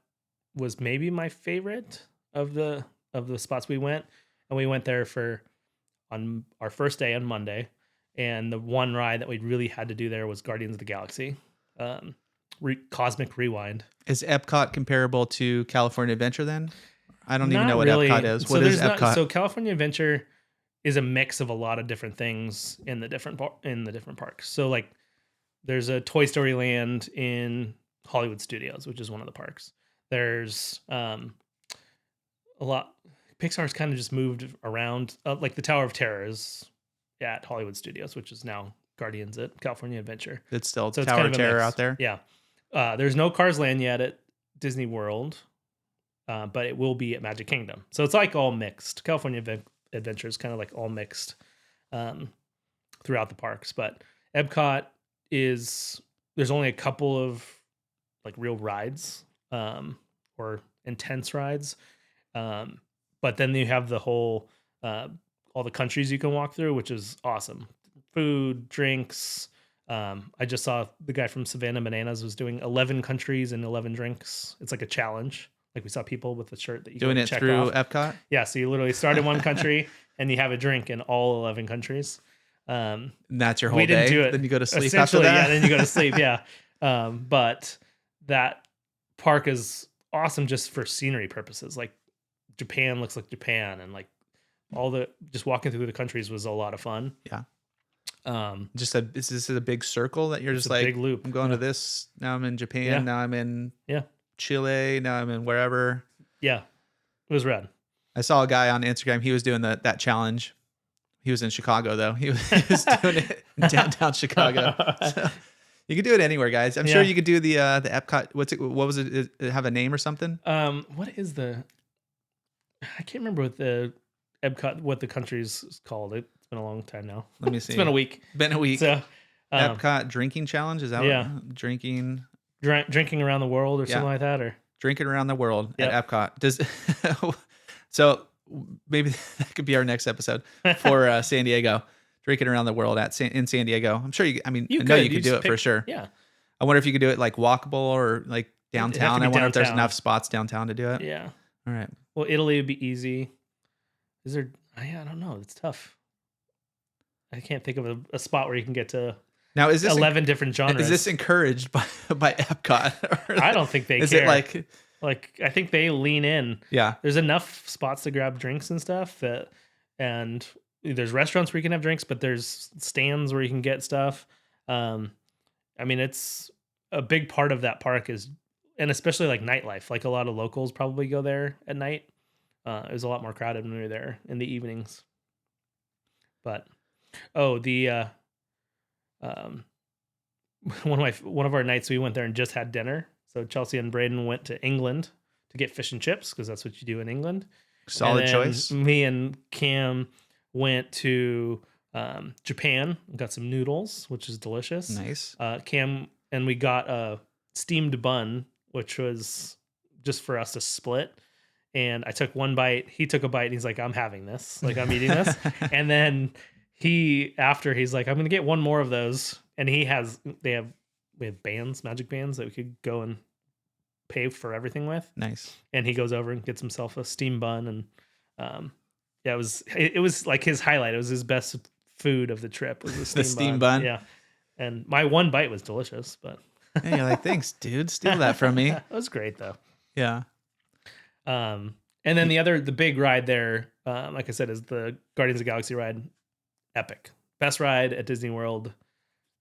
was maybe my favorite of the spots we went, and we went there on our first day on Monday. And the one ride that we really had to do there was Guardians of the Galaxy. Cosmic Rewind. Is Epcot comparable to California Adventure then? I don't even Not know what really. Epcot is. So What is there's Epcot? so California Adventure is a mix of a lot of different things in the different parks. So like there's a Toy Story Land in Hollywood Studios, which is one of the parks. There's a lot. Pixar's kind of just moved around. Like the Tower of Terror is at Hollywood Studios, which is now Guardians at California Adventure. It's still So it's Tower kind of of a Terror mix. out there. Yeah. There's no Cars Land yet at Disney World, but it will be at Magic Kingdom. So it's like all mixed. California Adventure is kind of like all mixed throughout the parks. But Epcot there's only a couple of like real rides or intense rides. But then you have the whole, all the countries you can walk through, which is awesome. Food, drinks. I just saw the guy from Savannah Bananas was doing 11 countries and 11 drinks. It's like a challenge. Like we saw people with a shirt that you Doing can it check through off. Epcot? Yeah, so you literally start in one country and you have a drink in all 11 countries. And that's your whole We day? didn't do it. Then you go to sleep after Essentially, that? yeah, then you go to sleep, yeah. But that park is awesome just for scenery purposes. Like Japan looks like Japan, and like just walking through the countries was a lot of fun. Yeah. Is this a big circle that you're just like, big loop. I'm going to this, now I'm in Japan, Yeah. now I'm in Yeah. Chile, now I'm in wherever. Yeah. It was rad. I saw a guy on Instagram, he was doing that challenge. He was in Chicago though. He was doing it in downtown Chicago. So, you could do it anywhere, guys. I'm sure you could do the Epcot. What was it? Does it have a name or something? What is I can't remember what the Epcot, what the country's called. It's been a long time now. Let me see. It's been a week. Been a week. So, Epcot drinking challenge, is that drinking drinking around the world or something like that, or drinking around the world at Epcot. So maybe that could be our next episode for San Diego. Drinking around the world in San Diego. I'm sure I know you could do it for sure. Yeah. I wonder if you could do it like walkable or like downtown. I wonder if there's downtown. enough spots downtown to do it. Yeah. All right. Well, Italy would be easy. Is there? I don't know. It's tough. I can't think of a spot where you can get to Now, is this 11 different genres. Is this encouraged by Epcot? Or I don't think they is care. it like I think they lean in. yeah? There's enough spots to grab drinks and stuff and there's restaurants where you can have drinks, but there's stands where you can get stuff. I mean, it's a big part of that park and especially like nightlife. Like a lot of locals probably go there at night. It was a lot more crowded when we were there in the evenings. But one of our nights we went there and just had dinner. So Chelsea and Braden went to England to get fish and chips because that's what you do in England. Solid And then choice. Me and Cam went to Japan, got some noodles, which is delicious. Nice. Cam and we got a steamed bun, which was just for us to split. And I took one bite. He took a bite. And he's like, I'm having this. Like, I'm eating this. And then he's like, I'm going to get one more of those. And we have bands, magic bands that we could go and pay for everything with. Nice. And he goes over and gets himself a steam bun. And yeah, it was like his highlight. It was his best food of the trip was the steam bun. Yeah. And my one bite was delicious, but hey, you're like, thanks, dude. Steal that from me. It was great though. Yeah. And then the big ride there, like I said, is the Guardians of the Galaxy ride. Epic. Best ride at Disney World,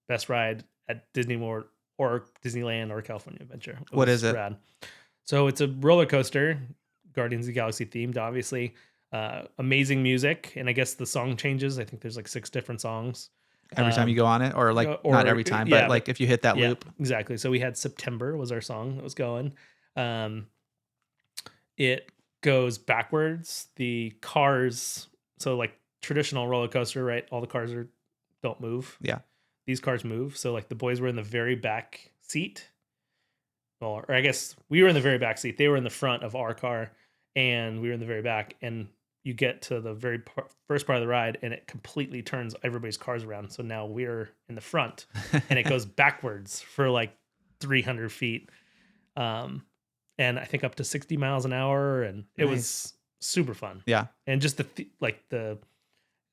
best ride at Disney World or Disneyland or California Adventure. What is it? Rad. So it's a roller coaster, Guardians of the Galaxy themed, obviously. Amazing music, and I guess the song changes. I think there's like 6 different songs. Every time you go on it, or like not every time, but like if you hit that loop. Exactly. So we had September was our song that was going. It goes backwards. The cars, so like traditional roller coaster, right? All the cars don't move. Yeah. These cars move. So like the boys were in the very back seat. Well, or I guess we were in the very back seat. They were in the front of our car, and we were in the very back. And you get to the very first part of the ride, and it completely turns everybody's cars around. So now we're in the front, and it goes backwards for like 300 feet. And I think up to 60 miles an hour, and it was super fun. Yeah. And just it's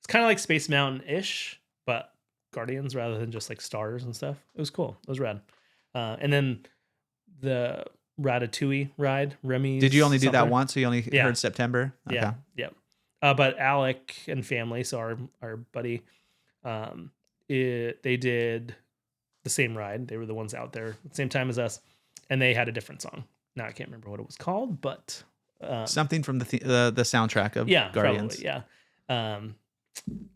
kind of like Space Mountain-ish, but Guardians rather than just like stars and stuff. It was cool. It was rad. And then the Ratatouille ride, Remy's. Did you only do that once? So you only heard September? Okay. Yeah. Yeah. But Alec and family, so our buddy, they did the same ride. They were the ones out there at the same time as us, and they had a different song. Now I can't remember what it was called, but something from the soundtrack of Guardians. Probably, yeah.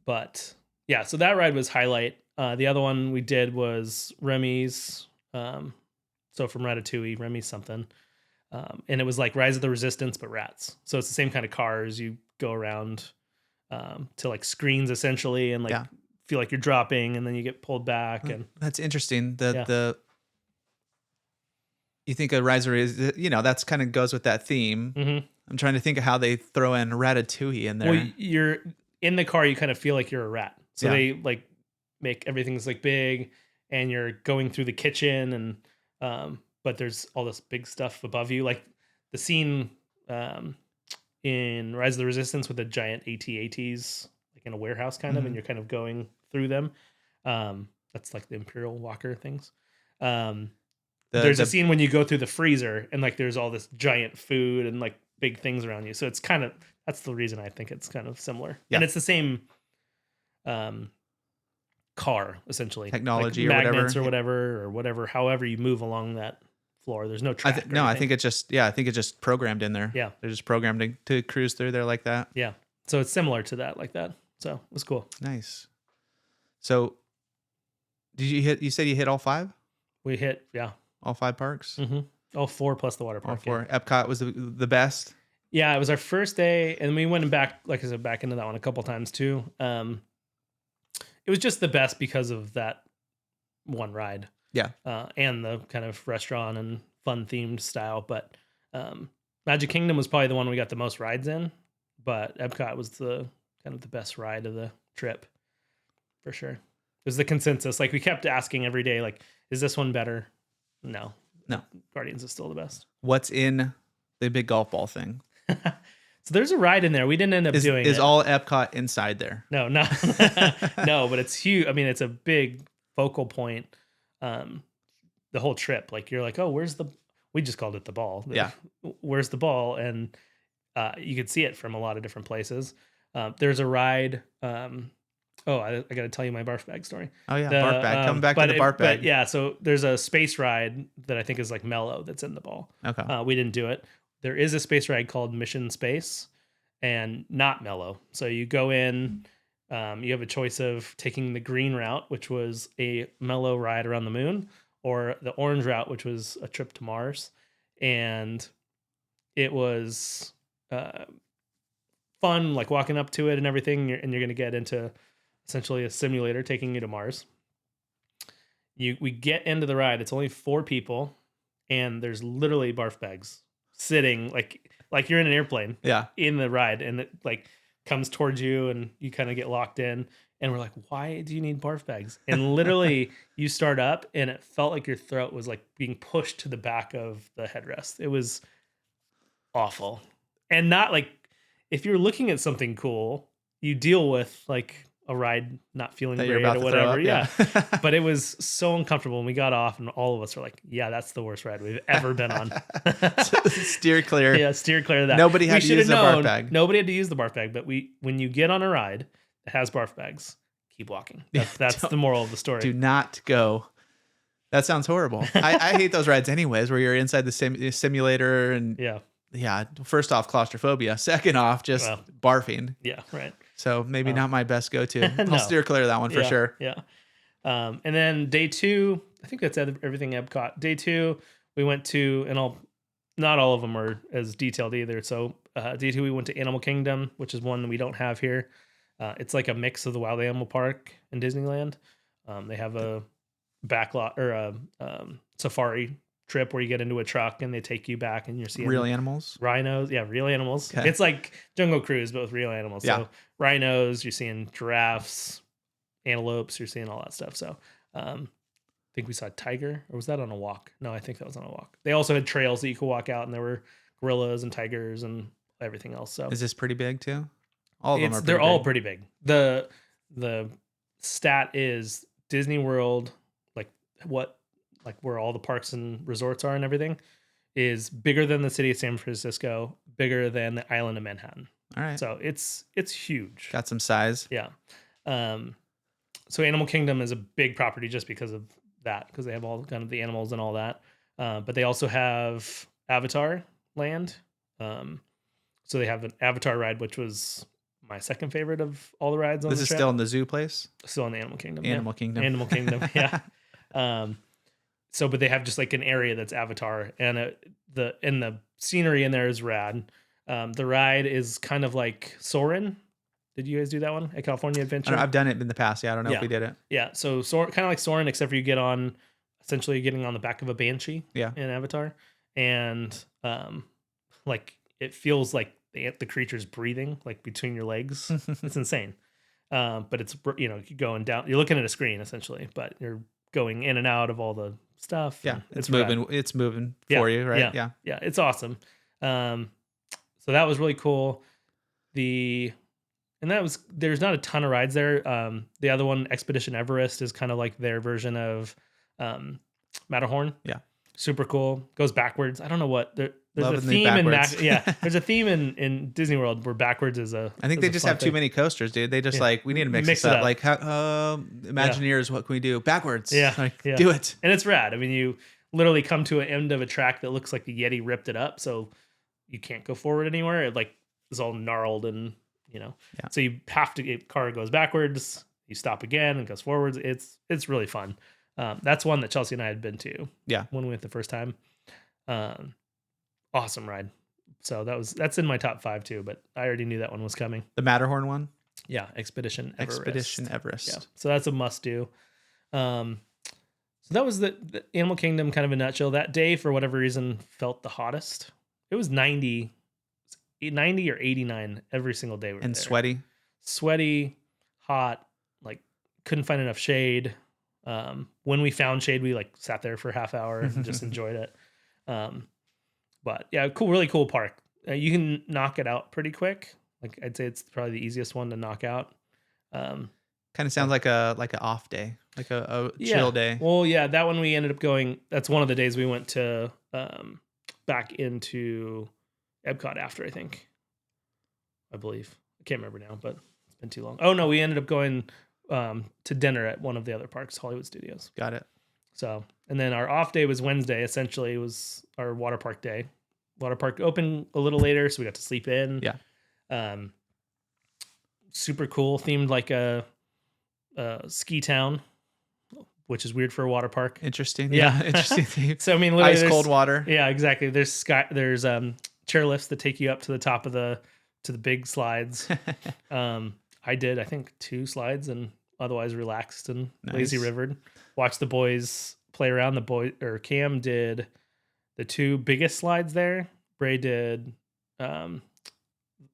But yeah, so that ride was highlight. The other one we did was Remy's. So from Ratatouille, Remy's something. And it was like Rise of the Resistance, but rats. So it's the same kind of cars. You go around to like screens essentially, and like feel like you're dropping, and then you get pulled back. And that's interesting. You think a riser is, that's kind of goes with that theme. Mm-hmm. I'm trying to think of how they throw in Ratatouille in there. Well, you're in the car, you kind of feel like you're a rat. So they like make everything's like big, and you're going through the kitchen, and but there's all this big stuff above you, like the scene in Rise of the Resistance with the giant AT-ATs, like in a warehouse kind of, and you're kind of going through them. That's like the Imperial Walker things. There's a scene when you go through the freezer, and like there's all this giant food and like big things around you. So it's kind of, that's the reason I think it's kind of similar. Yeah. And it's the same car essentially, technology, like or magnets or whatever, however you move along that floor. There's no track. I think it's just programmed in there. Yeah. They're just programmed to cruise through there like that. Yeah. So it's similar to that, like that. So it was cool. Nice. So you said you hit all 5? We hit, all 5 parks? Mm-hmm. All 4 plus the water park. All 4. Yeah. Epcot was the best. Yeah, it was our first day, and we went back, like I said, back into that one a couple times too. It was just the best because of that one ride. Yeah. And the kind of restaurant and fun themed style. But Magic Kingdom was probably the one we got the most rides in, but Epcot was the kind of the best ride of the trip for sure. It was the consensus. Like we kept asking every day, like, is this one better? No. Guardians is still the best. What's in the big golf ball thing? So there's a ride in there. We didn't end up doing it. Is all Epcot inside there? No, no, but it's huge. I mean, it's a big focal point. The whole trip, like you're like, oh, we just called it the ball. Yeah. Where's the ball? And you could see it from a lot of different places. There's a ride. I got to tell you my barf bag story. Oh yeah, barf bag. Coming back to the barf bag. But yeah, so there's a space ride that I think is like Mellow that's in the ball. Okay. We didn't do it. There is a space ride called Mission Space, and not Mellow. So you go in, you have a choice of taking the green route, which was a Mellow ride around the moon, or the orange route, which was a trip to Mars. And it was fun, like walking up to it and everything, and you're going to get into essentially a simulator taking you to Mars. We get into the ride. It's only 4 people, and there's literally barf bags sitting like you're in an airplane Yeah. in the ride, and it like comes towards you and you kind of get locked in. And we're like, why do you need barf bags? And literally you start up and it felt like your throat was like being pushed to the back of the headrest. It was awful. And not like, if you're looking at something cool, you deal with like a ride not feeling That you're great about or to throw whatever. up, Yeah. But it was so uncomfortable. And we got off and all of us were like, yeah, that's the worst ride we've ever been on. Steer clear. Yeah, steer clear of that. Nobody had We to should use have the barf known. bag. Nobody had to use the barf bag, but when you get on a ride that has barf bags, keep walking. That's the moral of the story. Do not go. That sounds horrible. I hate those rides anyways, where you're inside the simulator and yeah. First off, claustrophobia. Second off, just barfing. Yeah, right. So maybe not my best go-to. No. I'll steer clear of that one for sure. Yeah. And then day 2, I think that's everything Epcot. Day 2, we went to, and not all of them are as detailed either. So day 2, we went to Animal Kingdom, which is one we don't have here. It's like a mix of the Wild Animal Park and Disneyland. They have a backlot or a safari trip where you get into a truck and they take you back and you're seeing real animals, rhinos. Yeah, real animals. Okay. It's like Jungle Cruise, but with real animals. Yeah. So rhinos, you're seeing giraffes, antelopes, you're seeing all that stuff. So I think we saw a tiger, or was that on a walk? No, I think that was on a walk. They also had trails that you could walk out, and there were gorillas and tigers and everything else. So is this pretty big too? All of them are. They're all pretty big. The stat is Disney World, like where all the parks and resorts are and everything, is bigger than the city of San Francisco, bigger than the island of Manhattan. All right. So it's huge. Got some size. Yeah. So Animal Kingdom is a big property just because of that, because they have all kind of the animals and all that. But they also have Avatar Land. So they have an Avatar ride, which was my second favorite of all the rides on This the is trip. still in the zoo place? Still in the Animal Kingdom. Animal Kingdom. Animal Kingdom, yeah. So, but they have just like an area that's Avatar, and the scenery in there is rad. The ride is kind of like Soarin'. Did you guys do that one at California Adventure? I've done it in the past. Yeah, I don't know if we did it. Yeah, so kind of like Soarin', except for you get on, essentially you're getting on the back of a banshee. Yeah. In Avatar, and like it feels like the creature's breathing like between your legs. It's insane. But it's you're going down. You're looking at a screen essentially, but you're going in and out of all the stuff. Yeah, it's rad. moving. It's moving for you, right? Yeah, it's awesome. So that was really cool. There's not a ton of rides there. The other one, Expedition Everest, is kind of like their version of Matterhorn. Yeah, super cool. Goes backwards. I don't know what there's Loving a theme in backwards. there's a theme in Disney World where backwards is a. I think they just have too many coasters, dude. They just we need to mix this it up. Like, Imagineers, what can we do? Backwards. Yeah, like, do it. And it's rad. I mean, you literally come to an end of a track that looks like the Yeti ripped it up, so you can't go forward anywhere. It like is all gnarled and so you have to get car goes backwards. You stop again and goes forwards. It's really fun. That's one that Chelsea and I had been to. Yeah, when we went the first time. Awesome ride. So that's in my top 5 too, but I already knew that one was coming. The Matterhorn one. Yeah, Expedition Everest. Yeah, so that's a must do. So that was the Animal Kingdom kind of a nutshell. That day, for whatever reason, felt the hottest. It was 90 or 89 every single day. And there. Sweaty, hot, like couldn't find enough shade. When we found shade, we like sat there for a half hour and just enjoyed it. But yeah, really cool park. You can knock it out pretty quick. Like I'd say it's probably the easiest one to knock out. Kind of sounds like an off day, like a chill day. Well, yeah, that one we ended up going. That's one of the days we went to back into Epcot after, I believe. I can't remember now, but it's been too long. Oh no, we ended up going to dinner at one of the other parks, Hollywood Studios. Got it. So, and then our off day was Wednesday. Essentially, it was our water park day. Water park opened a little later, so we got to sleep in. Yeah. Super cool, themed like a ski town, which is weird for a water park. Interesting. Yeah. Interesting theme. So I mean, ice cold water. Yeah, exactly. There's chair lifts that take you up to the top of the big slides. I did, I think, 2 slides and otherwise relaxed and lazy rivered. Watched the boys play around. Cam did the 2 biggest slides there, Bray did one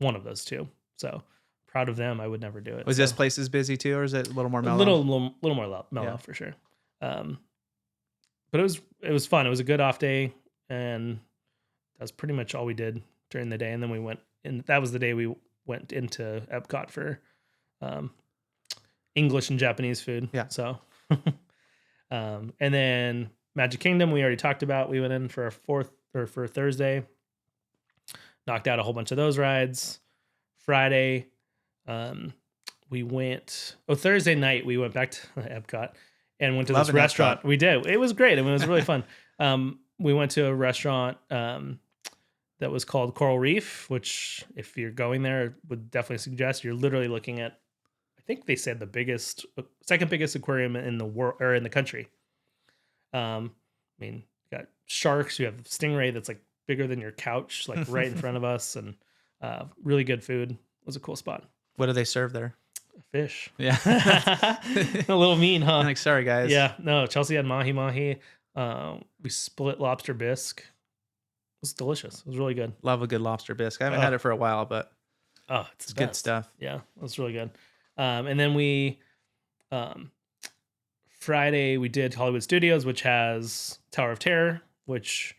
of those two. So proud of them. I would never do it. Was this place as busy too, or is it a little more a mellow? little more mellow Yeah. for sure. But it was fun. It was a good off day, and that's pretty much all we did during the day. And then we went, and that was the day we went into Epcot for English and Japanese food. Yeah. So, and then Magic Kingdom, we already talked about. We went in for for Thursday, knocked out a whole bunch of those rides. Friday, we went. Thursday night we went back to Epcot and went to this restaurant. Epcot. We did. It was great. I mean, it was really fun. We went to a restaurant that was called Coral Reef, which if you're going there, would definitely suggest. You're literally looking at, I think they said second biggest aquarium in the world or in the country. I mean, you got sharks. You have stingray that's like bigger than your couch, like right in front of us, and really good food. It was a cool spot. What do they serve there? Fish. Yeah. A little mean, huh? Like, sorry guys. Yeah. No, Chelsea had mahi. We split lobster bisque. It was delicious. It was really good. Love a good lobster bisque. I haven't had it for a while, but it's good stuff. Yeah, it was really good. And then we Friday we did Hollywood Studios, which has Tower of Terror, which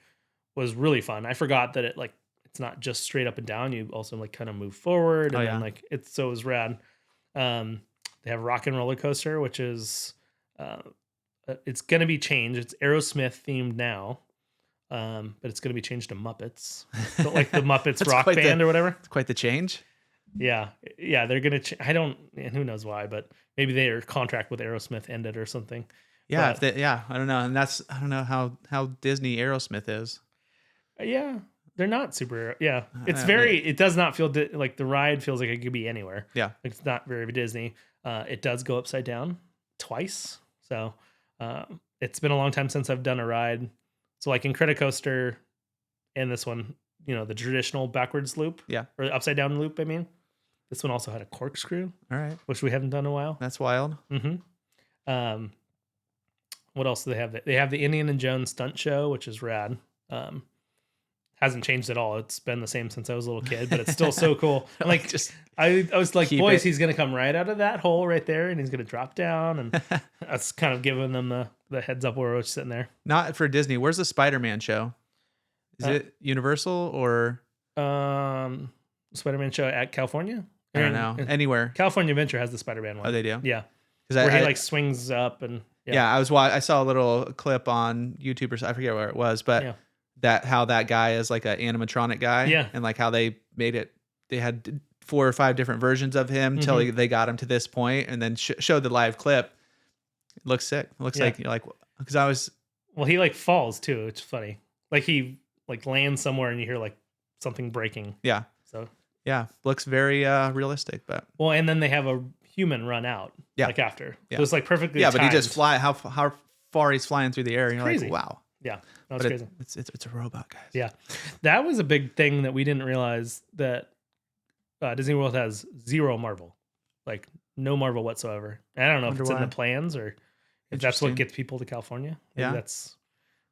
was really fun. I forgot that it's not just straight up and down. You also like kind of move forward, and then it was rad. They have Rock and Roller Coaster, which is it's going to be changed. It's Aerosmith themed now, but it's going to be changed to Muppets, so like the Muppets rock band or whatever. It's quite the change. Yeah, they're going to. And who knows why, but maybe their contract with Aerosmith ended or something. Yeah, But, I don't know, and I don't know how Disney Aerosmith is. yeah, they're not super. Yeah, it's I very. mean, It does not feel like the ride feels like it could be anywhere. Yeah, Like, it's not very Disney. It does go upside down twice, so it's been a long time since I've done a ride. So like in Cretacoaster and this one, the traditional backwards loop, or upside down loop. I mean, this one also had a corkscrew, all right, which we haven't done in a while. that's wild. Mm-hmm. What else do they have? They have the Indiana Jones stunt show, which is rad. Hasn't changed at all. It's been the same since I was a little kid, but it's still so cool. I'm like, I was like, boys, he's gonna come right out of that hole right there, and he's gonna drop down, and that's kind of giving them the heads up where we're sitting there. Not for Disney. Where's the Spider-Man show? Is it Universal or Spider-Man show at California? I don't know. Anywhere. California Adventure has the Spider-Man one. Oh, they do? Yeah. Because Where he swings up and I saw a little clip on YouTube or I forget where it was, but how that guy is like an animatronic guy. Yeah. And like how they made it, they had 4 or 5 different versions of him till they got him to this point, and then showed the live clip. It looks sick. It looks like, because I was. Well, he like falls too. It's funny. Like he like lands somewhere and you hear like something breaking. Yeah. So. Yeah. Looks very realistic, but. Well, and then they have a human run out. Yeah. Like after. Yeah. So it's like perfectly Yeah, timed. but he just how far he's flying through the air. And you're Crazy. like, wow. Yeah. That's But crazy. It's a robot, guys. Yeah. That was a big thing that we didn't realize, that Disney World has 0 Marvel. Like no Marvel whatsoever. And I don't know if it's in the plans or if that's what gets people to California. Maybe that's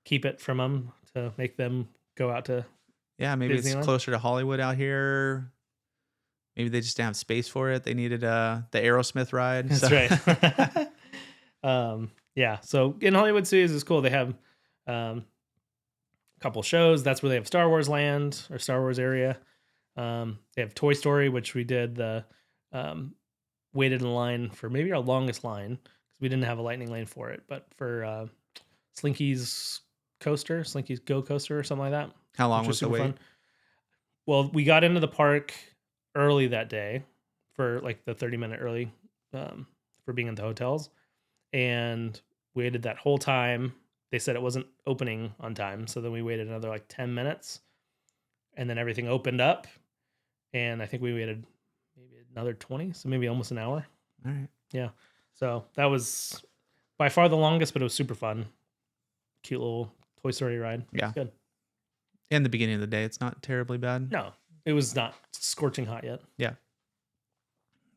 keep it from them to make them go out to. Yeah, maybe Disneyland? it's closer to Hollywood out here. Maybe they just didn't have space for it. They needed the Aerosmith ride. That's right. Yeah. So in Hollywood Studios is cool. They have a couple shows. That's where they have Star Wars Land or Star Wars area. They have Toy Story, which we did waited in line for maybe our longest line because we didn't have a lightning lane for it, but for Slinky's Go Coaster or something like that. How long was the wait? Fun. Well, we got into the park early that day for like the 30-minute early for being in the hotels, and waited that whole time. They said it wasn't opening on time, so then we waited another like 10 minutes, and then everything opened up, and I think we waited maybe another 20, so maybe almost an hour. All right. Yeah. So that was by far the longest, but it was super fun. Cute little Toy Story ride. Yeah. Good. In the beginning of the day, it's not terribly bad. No, it was not scorching hot yet. Yeah.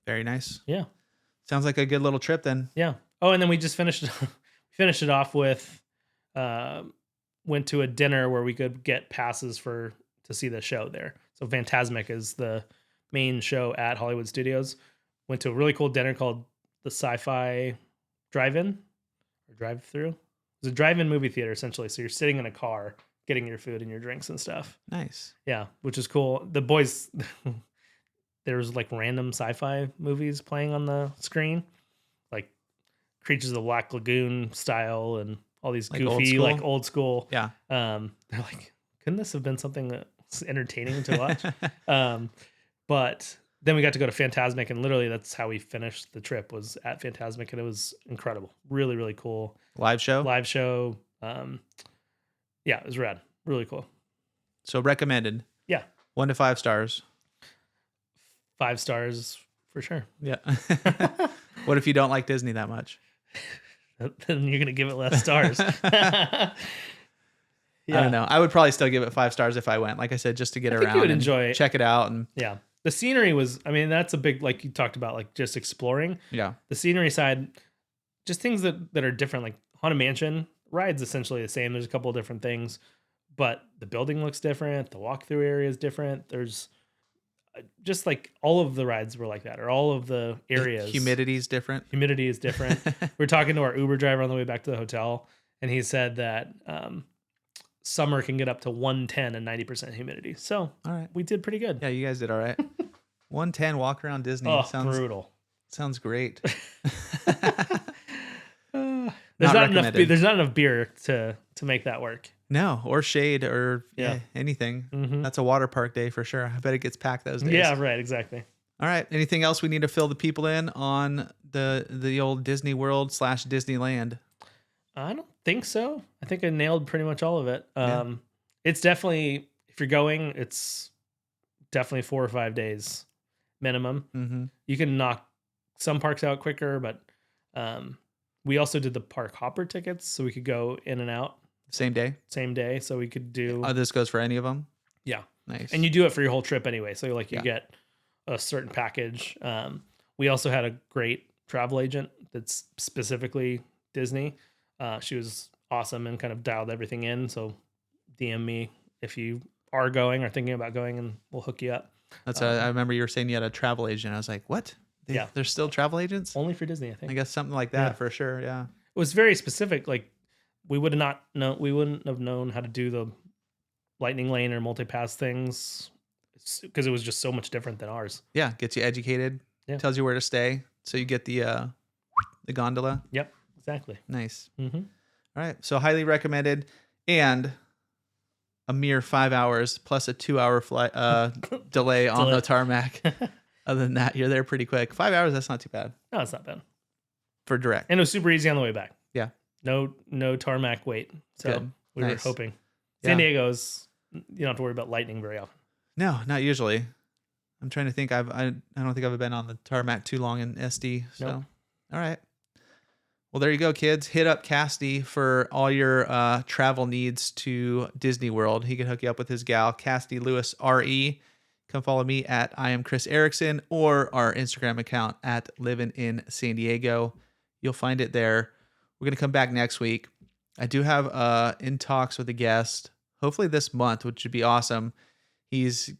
Very nice. Yeah. Sounds like a good little trip then. Yeah. Oh, and then we just finished it off with went to a dinner where we could get passes to to see the show there. So Fantasmic is the main show at Hollywood Studios. Went to a really cool dinner called the Sci-Fi Drive-In or Drive-Through. It's a drive-in movie theater essentially. So you're sitting in a car getting your food and your drinks and stuff. Nice. Yeah, which is cool. The boys, there's like random sci-fi movies playing on the screen, like Creatures of the Black Lagoon style and all these Like goofy, old like old school. Yeah. They're like, couldn't this have been something that's entertaining to watch? But then we got to go to Fantasmic, and literally that's how we finished the trip, was at Fantasmic, and it was incredible. Really, really cool. Live show. Yeah, it was rad. Really cool. So recommended. Yeah. 1 to 5 stars. 5 stars for sure. Yeah. What if you don't like Disney that much? Then you're gonna give it less stars. I don't know. I would probably still give it 5 stars if I went. Like I said, just to get think around you would and enjoy it. check it out. And Yeah. The scenery was, I mean, that's a big, like you talked about, like just exploring. yeah. The scenery side, just things that are different, like Haunted Mansion, ride's essentially the same. There's a couple of different things, but the building looks different. The walkthrough area is different. There's just like all of the rides were like that, or all of the areas. Humidity is different. Humidity is different. We're talking to our Uber driver on the way back to the hotel, and he said that summer can get up to 110 and 90% humidity. So All right. we did pretty good. Yeah, you guys did all right. 110 walk around Disney. Oh, sounds brutal. Sounds great. There's not enough. recommended. There's not enough beer to make that work. No, or shade or Yeah. anything. Mhm. That's a water park day for sure. I bet it gets packed those days. Yeah, right. Exactly. All right. Anything else we need to fill the people in on the old Disney World / Disneyland? I don't think so. I think I nailed pretty much all of it. Yeah. It's definitely, if you're going, it's definitely 4 or 5 days minimum. Mm-hmm. You can knock some parks out quicker, but we also did the park hopper tickets, so we could go in and out Same day. same day. So we could do, This goes for any of them. yeah. Nice. And you do it for your whole trip anyway. So like you Yeah. get a certain package. We also had a great travel agent that's specifically Disney. She was awesome and kind of dialed everything in. So DM me if you are going or thinking about going, and we'll hook you up. That's I remember you were saying you had a travel agent. I was like, what? Yeah. There's still travel agents? Only for Disney, I think. I guess something like that Yeah. for sure. Yeah. It was very specific. Like we wouldn't have known how to do the lightning lane or multi-pass things because it was just so much different than ours. Yeah. Gets you educated. Yeah. Tells you where to stay. So you get the gondola. Yep, exactly. Nice. Mm-hmm. All right. So highly recommended. And a mere 5 hours plus a 2-hour flight delay on the tarmac. Other than that, you're there pretty quick. 5 hours, that's not too bad No, it's not bad. for direct. And it was super easy on the way back. Yeah. No tarmac wait. So Good. we Nice. were hoping. Yeah. San Diego's, you don't have to worry about lightning very often. No, not usually. I'm trying to think. I don't think I've been on the tarmac too long in SD. So, Nope. All right. Well, there you go, kids. Hit up Cassidy for all your travel needs to Disney World. He can hook you up with his gal, Cassidy Lewis RE. Come follow me at I am Chris Erickson or our Instagram account at Livin in San Diego. You'll find it there. We're gonna come back next week. I do have in talks with a guest, hopefully this month, which would be awesome. He's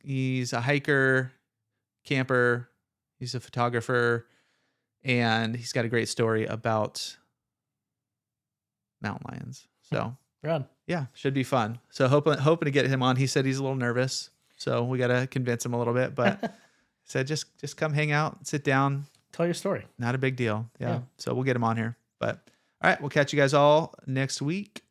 a hiker, camper, he's a photographer, and he's got a great story about mountain lions. So Rad. yeah, should be fun. So hoping to get him on. He said he's a little nervous, so we got to convince him a little bit. But said just come hang out, sit down. Tell your story. Not a big deal. Yeah. Yeah. So we'll get him on here. But all right, we'll catch you guys all next week.